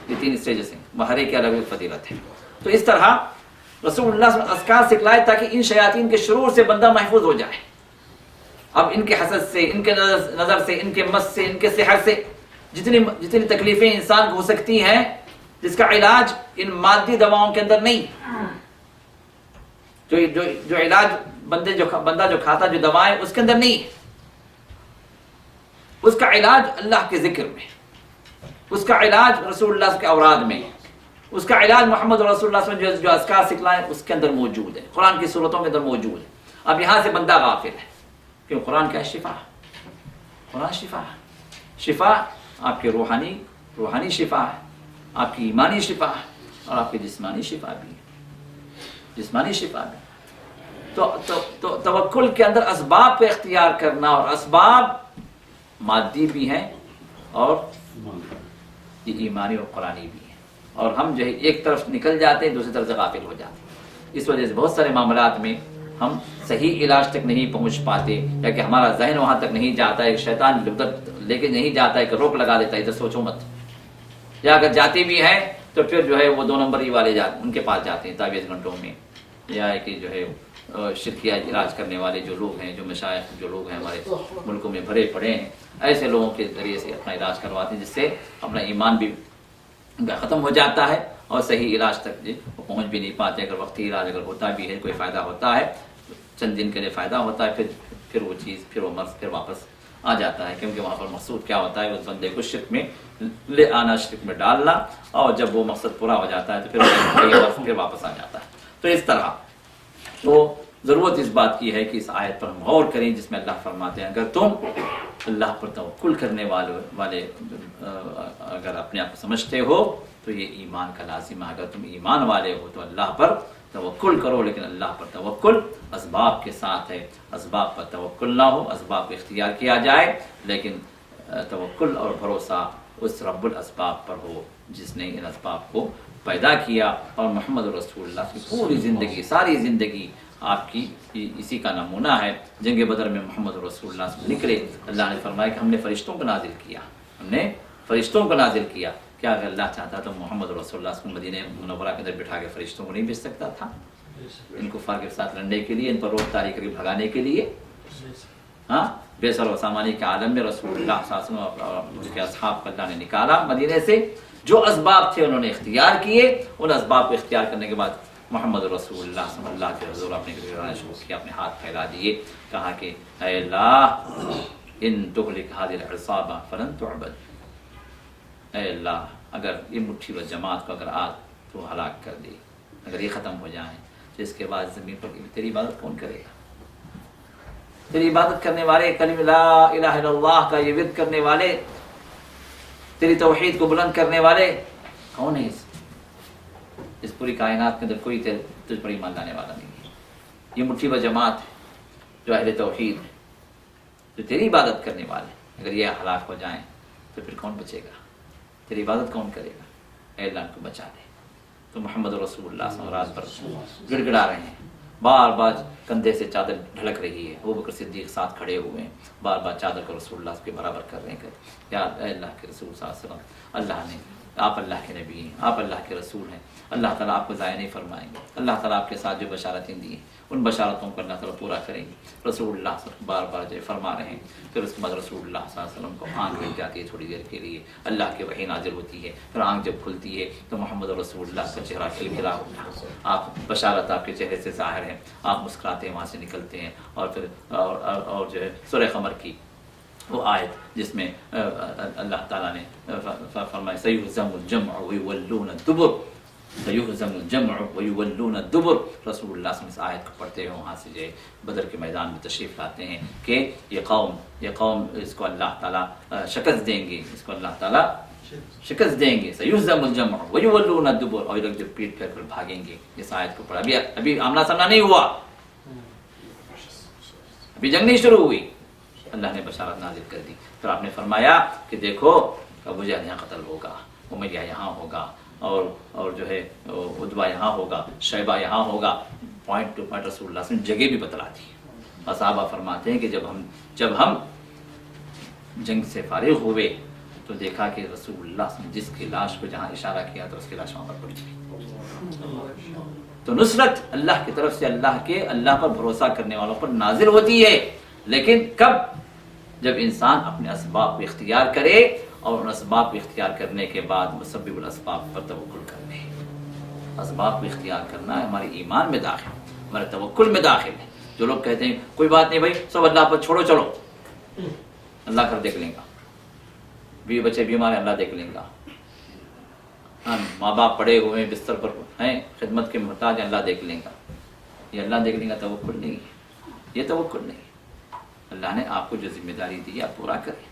یہ 3 اسٹیجز ہیں، وہ ہر ایک کی الگ الگ فضیلت ہے. تو اس طرح رسول اللہ صلی اللہ علیہ وسلم اذکار سکھلائے تاکہ ان شیاطین کے شرور سے بندہ محفوظ ہو جائے. اب ان کے حسد سے، ان کے نظر سے، ان کے مس سے، ان کے سحر سے جتنی تکلیفیں انسان کو ہو سکتی ہیں، جس کا علاج ان مادی دواؤں کے اندر نہیں. جو علاج بندہ جو کھاتا، جو دوائیں اس کے اندر نہیں، اس کا علاج اللہ کے ذکر میں، اس کا علاج رسول اللہ کے اوراد میں، اس کا علاج محمد رسول اللہ صلی اللہ علیہ وسلم جو اذکار سکھلائے اس کے اندر موجود ہے، قرآن کی صورتوں کے اندر موجود ہے. اب یہاں سے بندہ غافل ہے کہ قرآن کیا شفا ہے، قرآن شفا ہے. شفا آپ کے روحانی شفا ہے، آپ کی ایمانی شفا ہے، اور آپ کی جسمانی شفا بھی ہے، جسمانی شفا بھی. تو توکل کے اندر اسباب کو اختیار کرنا، اور اسباب مادی بھی ہیں اور یہ ایمانی اور قرآنی بھی ہیں، اور ہم جو ہے ایک طرف نکل جاتے ہیں، دوسری طرف سے غافل ہو جاتے ہیں. اس وجہ سے بہت سارے معاملات میں ہم صحیح علاج تک نہیں پہنچ پاتے، یا کہ ہمارا ذہن وہاں تک نہیں جاتا ہے، شیطان ادھر لے کے نہیں جاتا ہے کہ روک لگا دیتا ہے ادھر سوچو مت. یا اگر جاتے بھی ہیں تو پھر جو ہے وہ 2 نمبری والے ان کے پاس جاتے ہیں تعویذ گھنٹوں میں، یا کہ جو ہے شرکیہ علاج کرنے والے جو لوگ ہیں، جو مشائخ جو لوگ ہیں ہمارے ملکوں میں بھرے پڑے ہیں، ایسے لوگوں کے ذریعے سے اپنا علاج کرواتے ہیں، جس سے اپنا ایمان بھی ختم ہو جاتا ہے اور صحیح علاج تک وہ پہنچ بھی نہیں پاتے. اگر وقتی علاج اگر ہوتا بھی ہے، کوئی فائدہ ہوتا ہے، چند دن کے لیے فائدہ ہوتا ہے، پھر وہ چیز، پھر وہ مرض پھر واپس آ جاتا ہے. کیونکہ وہاں پر مقصود کیا ہوتا ہے؟ اس بندے کو شرک میں لے آنا، شرک میں ڈالنا، اور جب وہ مقصد پورا ہو جاتا ہے تو پھر واپس آ جاتا ہے. تو اس طرح تو ضرورت اس بات کی ہے کہ اس آیت پر ہم غور کریں، جس میں اللہ فرماتے ہیں اگر تم اللہ پر توکل کرنے والے اگر اپنے آپ کو سمجھتے ہو تو یہ ایمان کا لازم ہے. اگر تم ایمان والے ہو تو اللہ پر توکل کرو، لیکن اللہ پر توکل اسباب کے ساتھ ہے. اسباب پر توکل نہ ہو، اسباب کو اختیار کیا جائے، لیکن توکل اور بھروسہ اس رب الاسباب پر ہو جس نے ان اسباب کو پیدا کیا. اور محمد رسول اللہ کی پوری زندگی، ساری زندگی آپ کی اسی کا نمونہ ہے. جنگ بدر میں محمد رسول اللہ سے نکلے، اللہ نے فرمایا کہ ہم نے فرشتوں کو نازل کیا، ہم نے فرشتوں کو نازل کیا. کیا اگر اللہ چاہتا تو محمد رسول اللہ کو مدینہ منورہ کے اندر بٹھا کے فرشتوں کو نہیں بھیج سکتا تھا ان کفار کے ساتھ لڑنے کے لیے، ان پر روک تاری کر کے بھگانے کے لیے؟ ہاں، بے سر و سامانی کے عالم میں رسول اللہ صلی اللہ علیہ وسلم اور اس کے اصحاب کو اللہ نے نکالا مدینے سے. جو اسباب تھے انہوں نے اختیار کیے، ان اسباب کو اختیار کرنے کے بعد محمد رسول اللہ صلی اللہ کے حضور اپنے گڑگڑانا شروع کیا، اپنے ہاتھ پھیلا دیے، کہا کہ اے اللہ ان تہلک هذه العصابہ فلن تعبد، اے اللہ اگر یہ مٹھی و جماعت کو اگر آج تو ہلاک کر دے، اگر یہ ختم ہو جائیں تو اس کے بعد زمین پر تیری عبادت کون کرے گا؟ تیری عبادت کرنے والے، کلمہ لا الہ الا اللہ کا یہ ورد کرنے والے، تیری توحید کو بلند کرنے والے کون ہے؟ اس پوری کائنات کے اندر کوئی تجھ پر ایمان لانے والا نہیں ہے۔ یہ مٹھی و جماعت جو اہل توحید ہے، جو تیری عبادت کرنے والے، اگر یہ ہلاک ہو جائیں تو پھر کون بچے گا؟ تیری عبادت کون کرے گا؟ اے اللہ ان کو بچا دے۔ تو محمد رسول اللہ صلی اللہ علیہ وسلم پر گڑ گڑا رہے ہیں، بار بار کندھے سے چادر ڈھلک رہی ہے، ابوبکر صدیق ساتھ کھڑے ہوئے ہیں، بار بار چادر کو رسول اللہ کے برابر کر رہے ہیں کہ یا اے اللہ کے رسول صلی اللہ علیہ وسلم، اللہ نے، آپ اللہ کے نبی ہیں، آپ اللہ کے رسول ہیں، اللہ تعالیٰ آپ کو ضائع نہیں فرمائیں گے، اللہ تعالیٰ آپ کے ساتھ جو بشارتیں دی ہیں ان بشارتوں کو اللہ تعالیٰ پورا کریں گے۔ رسول اللہ صلی اللہ علیہ وسلم بار بار جو فرما رہے ہیں، پھر اس کے بعد رسول اللہ صلی اللہ علیہ وسلم کو آنکھ مل جاتی ہے تھوڑی دیر کے لیے، اللہ کی وحی نازل ہوتی ہے، پھر آنکھ جب کھلتی ہے تو محمد رسول اللہ کا چہرہ کھلکھلا ہوتا ہے، آپ بشارت آپ کے چہرے سے ظاہر ہے، آپ مسکراتے ہیں، وہاں سے نکلتے ہیں، اور پھر اور جو ہے سورہ قمر کی وہ آیت جس میں اللہ تعالیٰ نے فرمایا سیہزم الجمع ویولون الدبر، سیہزم الجمع ویولون الدبر، رسول اللہ صلی اللہ علیہ وسلم اس آیت کو پڑھتے ہوئے وہاں سے جو ہے بدر کے میدان میں تشریف لاتے ہیں کہ یہ قوم اس کو اللہ تعالیٰ شکست دیں گے، اس کو اللہ تعالیٰ شکست دیں گے، سیہزم الجمع ویولون الدبر، اور یہ لوگ جب پیٹ پھیر کر بھاگیں گے۔ اس آیت کو پڑھا، ابھی آمنا سامنا نہیں ہوا، ابھی جنگ نہیں شروع ہوئی، اللہ نے بشارت نازل کر دی۔ پھر آپ نے فرمایا کہ دیکھو ابو جہل یہاں قتل ہوگا، امیہ یہاں ہوگا، اور جو ہے عتبہ یہاں ہوگا، شیبہ یہاں ہوگا، پوائنٹ ٹو پوائنٹ رسول اللہ صلی اللہ علیہ وسلم جگہ بھی بتلا دی۔ صحابہ فرماتے ہیں کہ جب ہم جنگ سے فارغ ہوئے تو دیکھا کہ رسول اللہ صلی اللہ علیہ وسلم جس کی لاش کو جہاں اشارہ کیا تو اس کی لاش وہاں پر پڑی ہوئی۔ تو نصرت اللہ کی طرف سے اللہ پر بھروسہ کرنے والوں پر نازل ہوتی ہے، لیکن کب؟ جب انسان اپنے اسباب کو اختیار کرے، اور ان اسباب کو اختیار کرنے کے بعد مسبب الاسباب پر توکل کر لے۔ اسباب کو اختیار کرنا ہمارے ایمان میں داخل ہے، ہمارے توکل میں داخل ہے۔ جو لوگ کہتے ہیں کوئی بات نہیں بھائی، سب اللہ پر چھوڑو، چلو اللہ کر دیکھ لیں گا، بیوی بچے بیمار ہیں اللہ دیکھ لیں گا، ماں باپ پڑے ہوئے ہیں بستر پر ہیں، خدمت کے محتاج ہیں اللہ دیکھ لیں گا، یہ اللہ دیکھ لیں گا توکل نہیں ہے، یہ توکل نہیں ہے۔ اللہ نے آپ کو جو ذمہ داری دی آپ پورا کریں،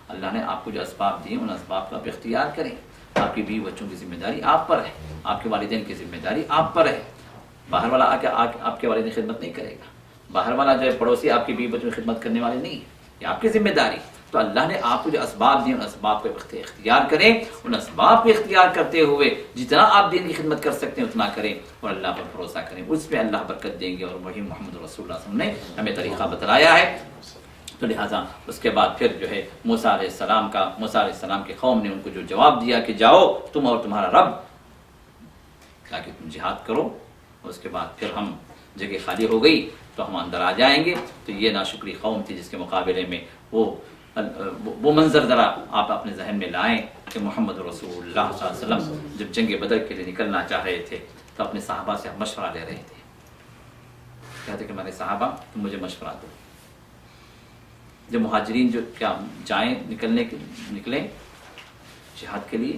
اللہ نے آپ کو جو اسباب دیے ان اسباب کو آپ اختیار کریں۔ آپ کی بیوی بچوں کی ذمہ داری آپ پر ہے، آپ کے والدین کی ذمہ داری آپ پر ہے۔ باہر والا آپ کے والدین کی خدمت نہیں کرے گا، باہر والا جو ہے پڑوسی آپ کی بیوی بچوں کی خدمت کرنے والے نہیں ہے، یہ آپ کی ذمہ داری۔ تو اللہ نے آپ کو جو اسباب دیے ان اسباب کو اختیار کریں، ان اسباب کو اختیار کرتے ہوئے جتنا آپ دین کی خدمت کر سکتے ہیں اتنا کریں، اور اللہ پر بھروسہ کریں، اس پہ اللہ برکت دیں گے۔ اور وہی محمد رسول اللہ صلی اللہ علیہ وسلم نے ہمیں طریقہ بتلایا ہے۔ تو لہٰذا اس کے بعد پھر جو ہے موسیٰ علیہ السلام کے قوم نے ان کو جو جواب دیا کہ جاؤ تم اور تمہارا رب، تاکہ تم جہاد کرو، اس کے بعد پھر ہم جگہ خالی ہو گئی تو ہم اندر آ جائیں گے۔ تو یہ ناشکری قوم تھی جس کے مقابلے میں وہ منظر ذرا آپ اپنے ذہن میں لائیں کہ محمد رسول اللہ صلی اللہ علیہ وسلم جب جنگ بدر کے لیے نکلنا چاہ رہے تھے تو اپنے صحابہ سے مشورہ لے رہے تھے، کہتے کہ میرے صحابہ تم مجھے مشورہ دو۔ جب مہاجرین جو کیا جائیں نکلیں جہاد کے لیے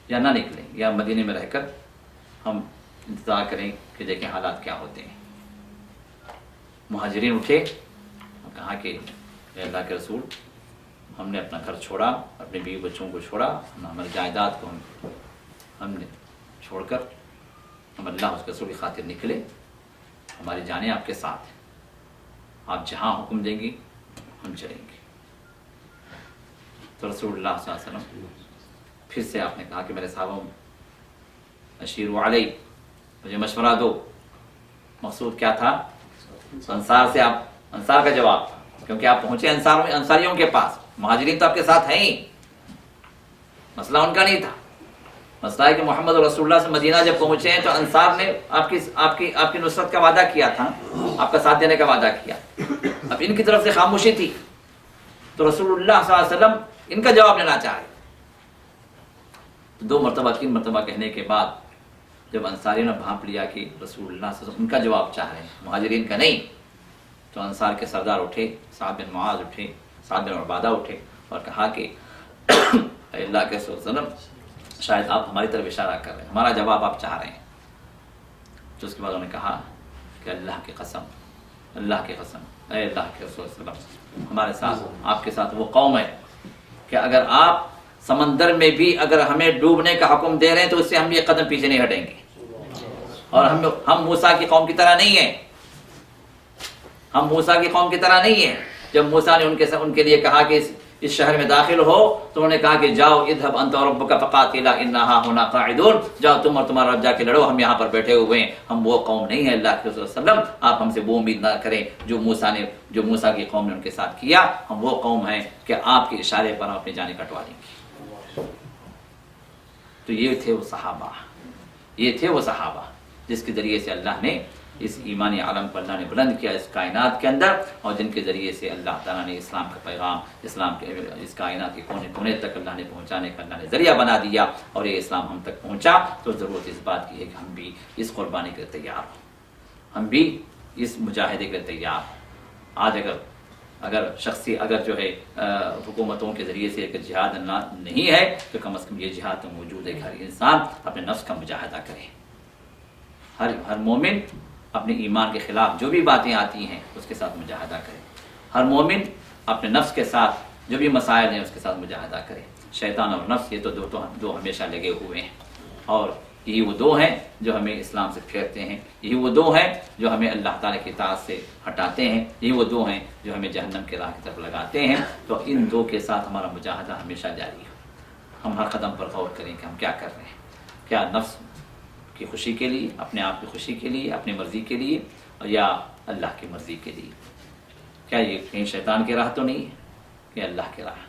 یا نہ نکلیں، یا مدینے میں رہ کر ہم انتظار کریں کہ دیکھیں حالات کیا ہوتے ہیں۔ مہاجرین اٹھے اور کہا کہ اے اللہ کے رسول، ہم نے اپنا گھر چھوڑا، اپنے بیوی بچوں کو چھوڑا، ہماری جائیداد کو ہم نے چھوڑ کر ہم اللہ اس کے رسول کی خاطر نکلے، ہماری جانیں آپ کے ساتھ ہیں، آپ جہاں حکم دیں گے ہم چلیں گے۔ تو رسول اللہ صلی اللہ علیہ وسلم پھر سے آپ نے کہا کہ میرے صحابہ اشیروا علیہ، مجھے مشورہ دو۔ مقصود کیا تھا؟ انصار کا جواب تھا، کیونکہ آپ پہنچے انصاریوں کے پاس، مہاجرین تو آپ کے ساتھ ہیں ہی، مسئلہ ان کا نہیں تھا۔ مسئلہ ہے کہ محمد رسول اللہ سے مدینہ جب پہنچے ہیں تو انصار نے آپ کی نصرت کا وعدہ کیا تھا، آپ کا ساتھ دینے کا وعدہ کیا، اب ان کی طرف سے خاموشی تھی، تو رسول اللہ صلی اللہ علیہ وسلم ان کا جواب لینا چاہے۔ تو 2 مرتبہ 3 مرتبہ کہنے کے بعد جب انصاریوں نے بھانپ لیا کہ رسول اللہ صلی اللہ علیہ وسلم ان کا جواب چاہ رہے ہیں، مہاجرین کا نہیں، تو انصار کے سردار اٹھے، سعد بن معاذ اٹھے، سعد بن عبادہ اٹھے اور کہا کہ اے اللہ کے رسول صلی اللہ علیہ وسلم شاید آپ ہماری طرف اشارہ کر رہے ہیں، ہمارا جواب آپ چاہ رہے ہیں۔ تو اس کے بعد انہوں نے کہا کہ اللہ کی قسم، اللہ کی قسم، اے اللہ کے رسول صلی اللہ علیہ وسلم، ہمارے ساتھ آپ کے ساتھ وہ قوم ہے کہ اگر آپ سمندر میں بھی اگر ہمیں ڈوبنے کا حکم دے رہے ہیں تو اس سے ہم یہ قدم پیچھے نہیں ہٹیں گے، اور ہم موسیٰ کی قوم کی طرح نہیں ہیں، ہم موسیٰ کی قوم کی طرح نہیں ہیں۔ جب موسیٰ نے ان کے لیے کہا کہ اس شہر میں داخل ہو تو انہوں نے کہا کہ جاؤ اذهب انت وربك فقاتلا انها هنا قاعدون، جاؤ تم اور تمہارا رب جا کے لڑو، ہم یہاں پر بیٹھے ہوئے ہیں، ہم وہ قوم نہیں ہے اللہ کے رسول صلی اللہ علیہ وسلم، آپ ہم سے وہ امید نہ کریں جو موسیٰ کی قوم نے ان کے ساتھ کیا، ہم وہ قوم ہیں کہ آپ کے اشارے پر ہم اپنی جانیں کٹوا دیں گے۔ تو یہ تھے وہ صحابہ، یہ تھے وہ صحابہ جس کے ذریعے سے اللہ نے اس ایمانی عالم کو اللہ نے بلند کیا اس کائنات کے اندر، اور جن کے ذریعے سے اللہ تعالیٰ نے اسلام کا پیغام اسلام کے اس کائنات کے کونے کونے تک اللہ نے پہنچانے کا اللہ نے ذریعہ بنا دیا، اور یہ اسلام ہم تک پہنچا۔ تو ضرورت اس بات کی ہے کہ ہم بھی اس قربانی کے لیے تیار ہوں، ہم بھی اس مجاہدے کے لیے تیار ہوں۔ آج اگر شخصی جو ہے حکومتوں کے ذریعے سے ایک جہاد نہیں ہے تو کم از کم یہ جہاد تو موجود ہے کہ ہر انسان اپنے نفس کا مجاہدہ کرے، ہر مومن اپنے ایمان کے خلاف جو بھی باتیں آتی ہیں اس کے ساتھ مجاہدہ کرے، ہر مومن اپنے نفس کے ساتھ جو بھی مسائل ہیں اس کے ساتھ مجاہدہ کرے۔ شیطان اور نفس یہ تو دو ہمیشہ لگے ہوئے ہیں، اور یہی وہ دو ہیں جو ہمیں اسلام سے پھیرتے ہیں، یہی وہ دو ہیں جو ہمیں اللہ تعالیٰ کی اطاعت سے ہٹاتے ہیں، یہی وہ دو ہیں جو ہمیں جہنم کے راہ کی طرف لگاتے ہیں۔ تو ان دو کے ساتھ ہمارا مجاہدہ ہمیشہ جاری ہو، ہم ہر قدم پر غور کریں کہ ہم کیا کر رہے ہیں، کیا نفس کی خوشی کے لیے، اپنے آپ کی خوشی کے لیے، اپنی مرضی کے لیے، یا اللہ کی مرضی کے لیے، کیا یہ کہیں شیطان کی راہ تو نہیں ہے کہ اللہ کی راہ۔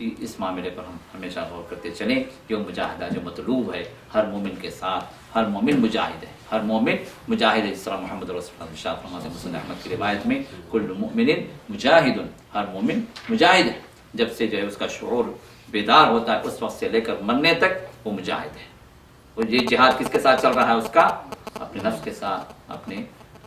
اس معاملے پر ہم ہمیشہ غور کرتے چلیں کہ وہ مجاہدہ جو مطلوب ہے ہر مومن کے ساتھ، ہر مومن مجاہد ہے، ہر مومن مجاہد ہے، جس طرح محمد رسول اللہ صلی اللہ علیہ وسلم احمد کی روایت میں کل مؤمن مجاہد، ہر مومن مجاہد ہے۔ جب سے جو ہے اس کا شعور بیدار ہوتا ہے اس وقت سے لے کر مرنے تک وہ مجاہد ہے۔ اور یہ جہاد کس کے ساتھ چل رہا ہے؟ اس کا اپنے نفس کے ساتھ، اپنے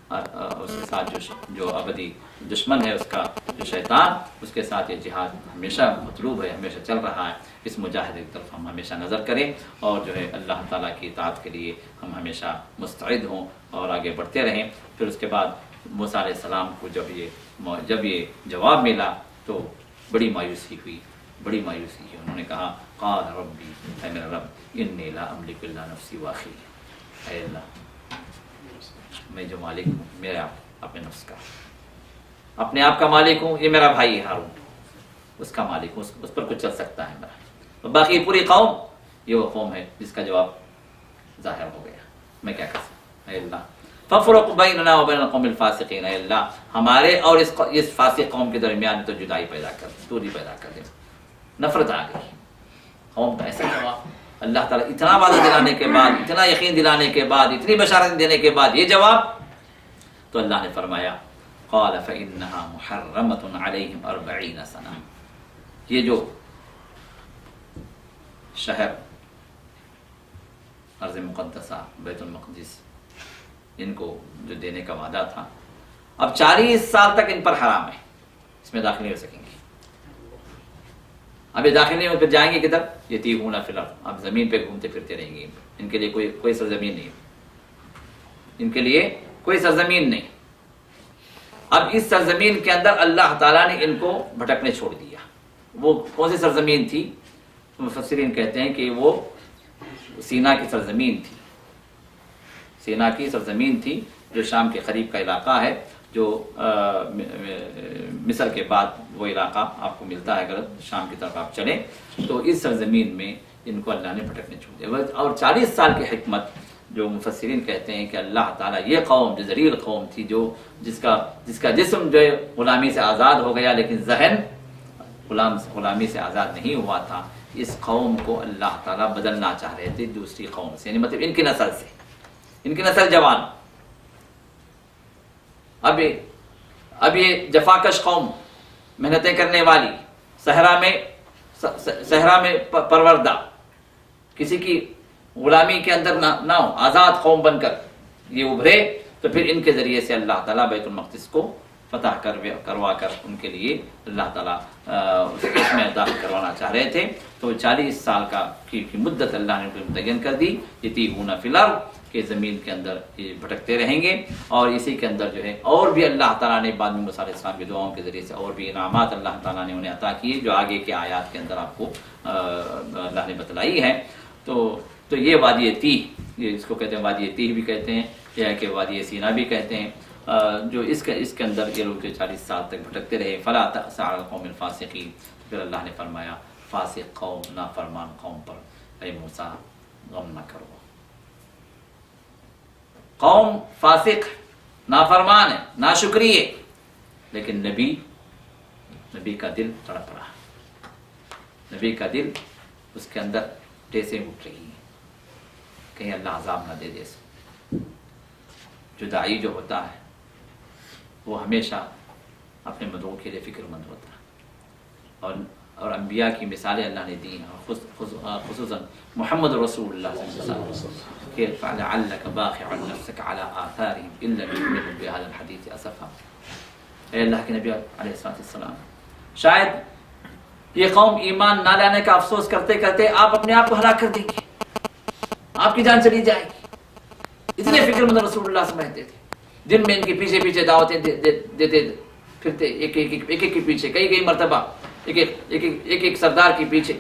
اس کے ساتھ جو ابدی دشمن ہے اس کا جو شیطان، اس کے ساتھ یہ جہاد ہمیشہ مطلوب ہے، ہمیشہ چل رہا ہے۔ اس مجاہدے کی طرف ہم ہمیشہ نظر کریں، اور جو ہے اللہ تعالیٰ کی اطاعت کے لیے ہم ہمیشہ مستعد ہوں اور آگے بڑھتے رہیں۔ پھر اس کے بعد موسیٰ علیہ السلام کو جب یہ جواب ملا تو بڑی مایوسی ہوئی، بڑی مایوسی ہوئی۔ انہوں نے کہا قال ربی، اے میرا رب، انی لا املک الا نفسی واخی، اے اللہ میں جو مالک ہوں میرا اپنے نفس کا، اپنے آپ کا مالک ہوں، یہ میرا بھائی ہارون اس کا مالک ہوں، اس پر کچھ چل سکتا ہے میرا، باقی پوری قوم یہ وہ قوم ہے جس کا جواب ظاہر ہو گیا، میں کیا کر سکتا ہوں؟ اے اللہ ففرق بیننا وبین القوم الفاسقین، اے اللہ ہمارے اور اس فاسق قوم کے درمیان تو جدائی پیدا کر دے، دوری پیدا کر دے۔ نفرت آ گئی قوم کا، ایسا جواب اللہ تعالیٰ اتنا وعدہ دلانے کے بعد، اتنا یقین دلانے کے بعد، اتنی بشارت دینے کے بعد یہ جواب، تو اللہ نے فرمایا قال فإنها محرمة عليهم 40 سنة، یہ جو شہر ارض مقدسہ بیت المقدس ان کو جو دینے کا وعدہ تھا، اب 40 سال تک ان پر حرام ہے، اس میں داخل نہیں ہو سکیں گے۔ اب یہ داخل نہیں ہو، پھر جائیں گے کدھر؟ یتیہون فی الارض، اب زمین پہ گھومتے پھرتے رہیں گے، ان کے لیے کوئی سرزمین نہیں، ان کے لیے کوئی سرزمین نہیں۔ اب اس سرزمین کے اندر اللہ تعالیٰ نے ان کو بھٹکنے چھوڑ دیا۔ وہ کون سی سرزمین تھی؟ مفسرین کہتے ہیں کہ وہ سینا کی سرزمین تھی، سینا کی سرزمین تھی جو شام کے قریب کا علاقہ ہے، جو مصر کے بعد وہ علاقہ آپ کو ملتا ہے اگر شام کی طرف آپ چلیں، تو اس سرزمین میں ان کو اللہ نے بھٹکنے چھوڑ دیا۔ اور 40 سال کی حکمت جو مفسرین کہتے ہیں کہ اللہ تعالیٰ یہ قوم جو ذلیل قوم تھی، جس کا جسم جو ہے غلامی سے آزاد ہو گیا لیکن ذہن غلامی سے آزاد نہیں ہوا تھا، اس قوم کو اللہ تعالیٰ بدلنا چاہ رہے تھے دوسری قوم سے، یعنی مطلب ان کی نسل سے، ان کی نسل جوان۔ اب یہ جفاکش قوم، محنتیں کرنے والی، صحرا میں پروردہ، کسی کی غلامی کے اندر نہ ہو، آزاد قوم بن کر یہ ابھرے، تو پھر ان کے ذریعے سے اللہ تعالیٰ بیت المقدس کو فتح کروا کر ان کے لیے اللہ تعالیٰ اس میں داخل کروانا چاہ رہے تھے۔ تو 40 سال کی مدت اللہ نے متعین کر دی، یتیہون فی الارض، کہ زمین کے اندر یہ بھٹکتے رہیں گے، اور اسی کے اندر جو ہے اور بھی اللہ تعالیٰ نے بعد میں موسیٰ علیہ السلام کی دعاؤں کے ذریعے سے اور بھی انعامات اللہ تعالیٰ نے انہیں عطا کیے، جو آگے کے آیات کے اندر آپ کو اللہ نے بتلائی ہے۔ تو یہ وادی تیہ، یہ اس کو کہتے ہیں وادی تیہ بھی کہتے ہیں، یا کہ وادی سینا بھی کہتے ہیں، جو اس کے اندر یہ لوگ 40 سال تک بھٹکتے رہے۔ فلا تأس علی القوم الفاسقین، پھر اللہ نے فرمایا فاسق قوم، نافرمان قوم پر اے موسیٰ غم نہ کرو۔ قوم فاسق نافرمان ہے، ناشکری ہے، لیکن نبی کا دل تڑپ رہا، نبی کا دل اس کے اندر ٹیسیں اٹھ رہی ہیں، کہیں اللہ عذاب نہ دے دے اس کو۔ جو داعی جو ہوتا ہے وہ ہمیشہ اپنے مدعو کے لیے فکر مند ہوتا ہے، اور انبیاء کی مثالیں اللہ نے دی ہیں، خصوصاً محمد رسول اللہ صلی اللہ علیہ وسلم کہ فَلَعَلَّكَ بَاخِعٌ نَفْسَكَ عَلَىٰ آثَارِهِمْ إِن لَّمْ يُؤْمِنُوا بِهَٰذَا الْحَدِيثِ أَسَفًا۔ اے اللہ کے نبی علیہ السلام، شاید یہ قوم ایمان نہ لانے کا افسوس کرتے کرتے آپ اپنے آپ کو ہلاک کر دیں گے، آپ کی جان چلی جائے گی۔ اتنے فکر مند رسول اللہ سمجھتے تھے، جن میں ان کے پیچھے پیچھے دعوتیں دیتے پھرتے، ایک ایک کے پیچھے، کئی مرتبہ ایک سردار کے پیچھے،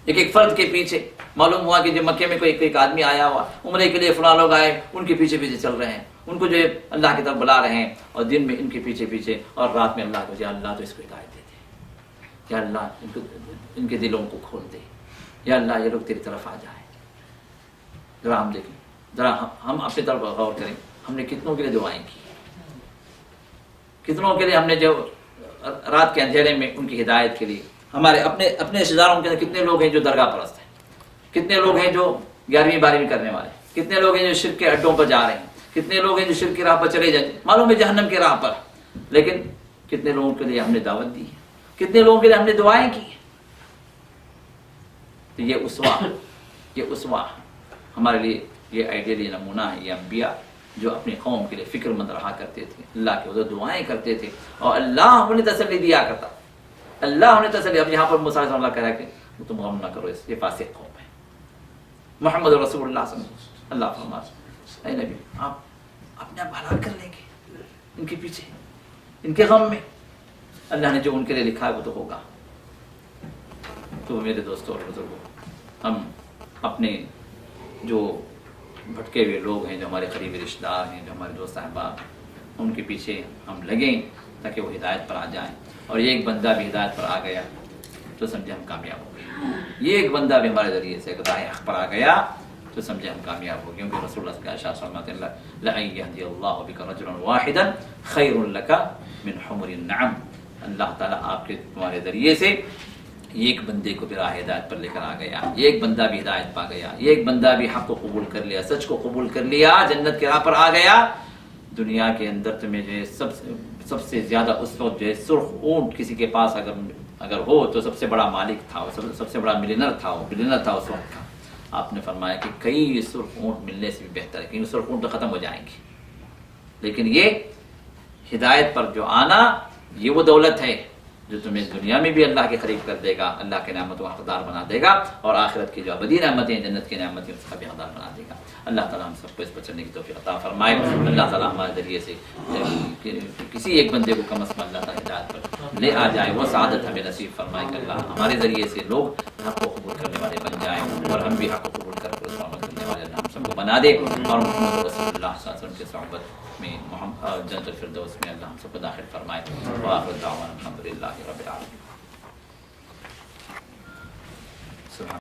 ایک فرد کے پیچھے۔ معلوم ہوا کہ جو مکے میں کوئی آدمی آیا ہوا عمرے کے لیے، فلاں لوگ آئے، ان کے پیچھے پیچھے چل رہے ہیں، ان کو جو ہے اللہ کی طرف بلا رہے ہیں، اور دن میں ان کے پیچھے پیچھے، اور رات میں اللہ کو یا اللہ تو اس کو ہدایت دے دے، یا اللہ ان کے دلوں کو کھول دے، یا اللہ یہ لوگ تیری طرف آ جائیں۔ ذرا ہم دیکھیں، ذرا ہم اپنی طرف غور کریں، ہم نے کتنوں کے لیے دعائیں کی، کتنوں کے لیے ہم نے جو رات کے اندھیرے میں ان کی ہدایت کے لیے، ہمارے اپنے رشتہ داروں کے اندر کتنے لوگ ہیں جو درگاہ پرست ہیں، کتنے لوگ ہیں جو 11ویں 12ویں کرنے والے ہیں، کتنے لوگ ہیں جو شرک کے اڈوں پر جا رہے ہیں، کتنے لوگ ہیں جو شرک کی راہ پر چلے جاتے ہیں، معلوم ہے جہنم کی راہ پر، لیکن کتنے لوگوں کے لیے ہم نے دعوت دی ہے، کتنے لوگوں کے لیے ہم نے دعائیں کی ہیں۔ تو یہ اسوہ ہمارے لیے یہ آئیڈیل، یہ نمونہ ہے، یہ انبیاء جو اپنی قوم کے لیے فکر مند رہا کرتے تھے، اللہ کے حضور دعائیں کرتے تھے، اور اللہ انہیں تسلی دیا کرتا، اللہ انہیں تسلی۔ اب یہاں پر موسیٰ علیہ السلام اللہ کہہ رہا ہے کہ تم غم نہ کرو، یہ فاسق قوم ہے۔ محمد رسول اللہ صلی اللہ علیہ وسلم، اللہ فرماتا اے نبی آپ اپنے آپ ہلاک کر لیں گے ان کے پیچھے، ان کے غم میں، اللہ نے جو ان کے لیے لکھا ہے وہ تو ہوگا۔ تو میرے دوستوں اور بزرگوں، ہم اپنے جو بھٹکے ہوئے لوگ ہیں، جو ہمارے قریبی رشتہ دار ہیں، جو ہمارے دوست احباب، ان کے پیچھے ہم لگیں تاکہ وہ ہدایت پر آ جائیں، اور یہ ایک بندہ بھی ہدایت پر آ گیا تو سمجھے ہم کامیاب ہو گئے، یہ ایک بندہ بھی ہمارے ذریعے سے راہ حق پر آ گیا تو سمجھے ہم کامیاب ہو گئے، کیونکہ رسول اللہ کا ارشاد فرماتے ہیں لَأَن يَهْدِيَ اللَّهُ بِكَ رَجُلًا وَاحِدًا خَيْرٌ لَكَ مِنْ حُمُرِ النَّعَمِ۔ اللہ تعالیٰ آپ کے تمہارے ذریعے سے ایک بندے کو بھی راہ ہدایت پر لے کر آ گیا، یہ ایک بندہ بھی ہدایت پا گیا، یہ ایک بندہ بھی حق کو قبول کر لیا، سچ کو قبول کر لیا، جنت کے راہ پر آ گیا۔ دنیا کے اندر تمہیں جو ہے سب سے زیادہ اس وقت جو ہے سرخ اونٹ کسی کے پاس اگر ہو تو سب سے بڑا مالک تھا، سب سے بڑا ملینر تھا اس وقت کا۔ آپ نے فرمایا کہ کئی سرخ اونٹ ملنے سے بھی بہتر ہے، کیونکہ سرخ اونٹ تو ختم ہو جائیں گے، لیکن یہ ہدایت پر جو آنا، یہ وہ دولت ہے جو تمہیں دنیا میں بھی اللہ کے قریب کر دے گا، اللہ کے نعمتوں کا حقدار بنا دے گا، اور آخرت کی جو ابدی نعمتیں، جنت کی نعمتیں، اس کا بھی حقدار بنا دے گا۔ اللہ تعالیٰ ہم سب کو اس پر چلنے کی توفیق عطا فرمائے۔ اللہ تعالیٰ ہمارے ذریعے سے کسی ایک بندے کو کم از کم اللہ تعالیٰ ہدایت پر لے آ جائے، وہ سعادت ہمیں نصیب فرمائے کہ اللہ ہمارے ذریعے سے لوگ حق کو قبول کرنے والے بن جائیں، اور ہم بھی حق کو قبول کر کے اس پر عمل کرنے والے اللہ ہم سب کو بنا دے، اور محمد رسول اللہ صلی اللہ علیہ وسلم کی صحبت میں جنت الفردوس میں اللہ ہم سب کو داخل فرمائے۔ وآخر دعوانا الحمد للہ رب العالمین۔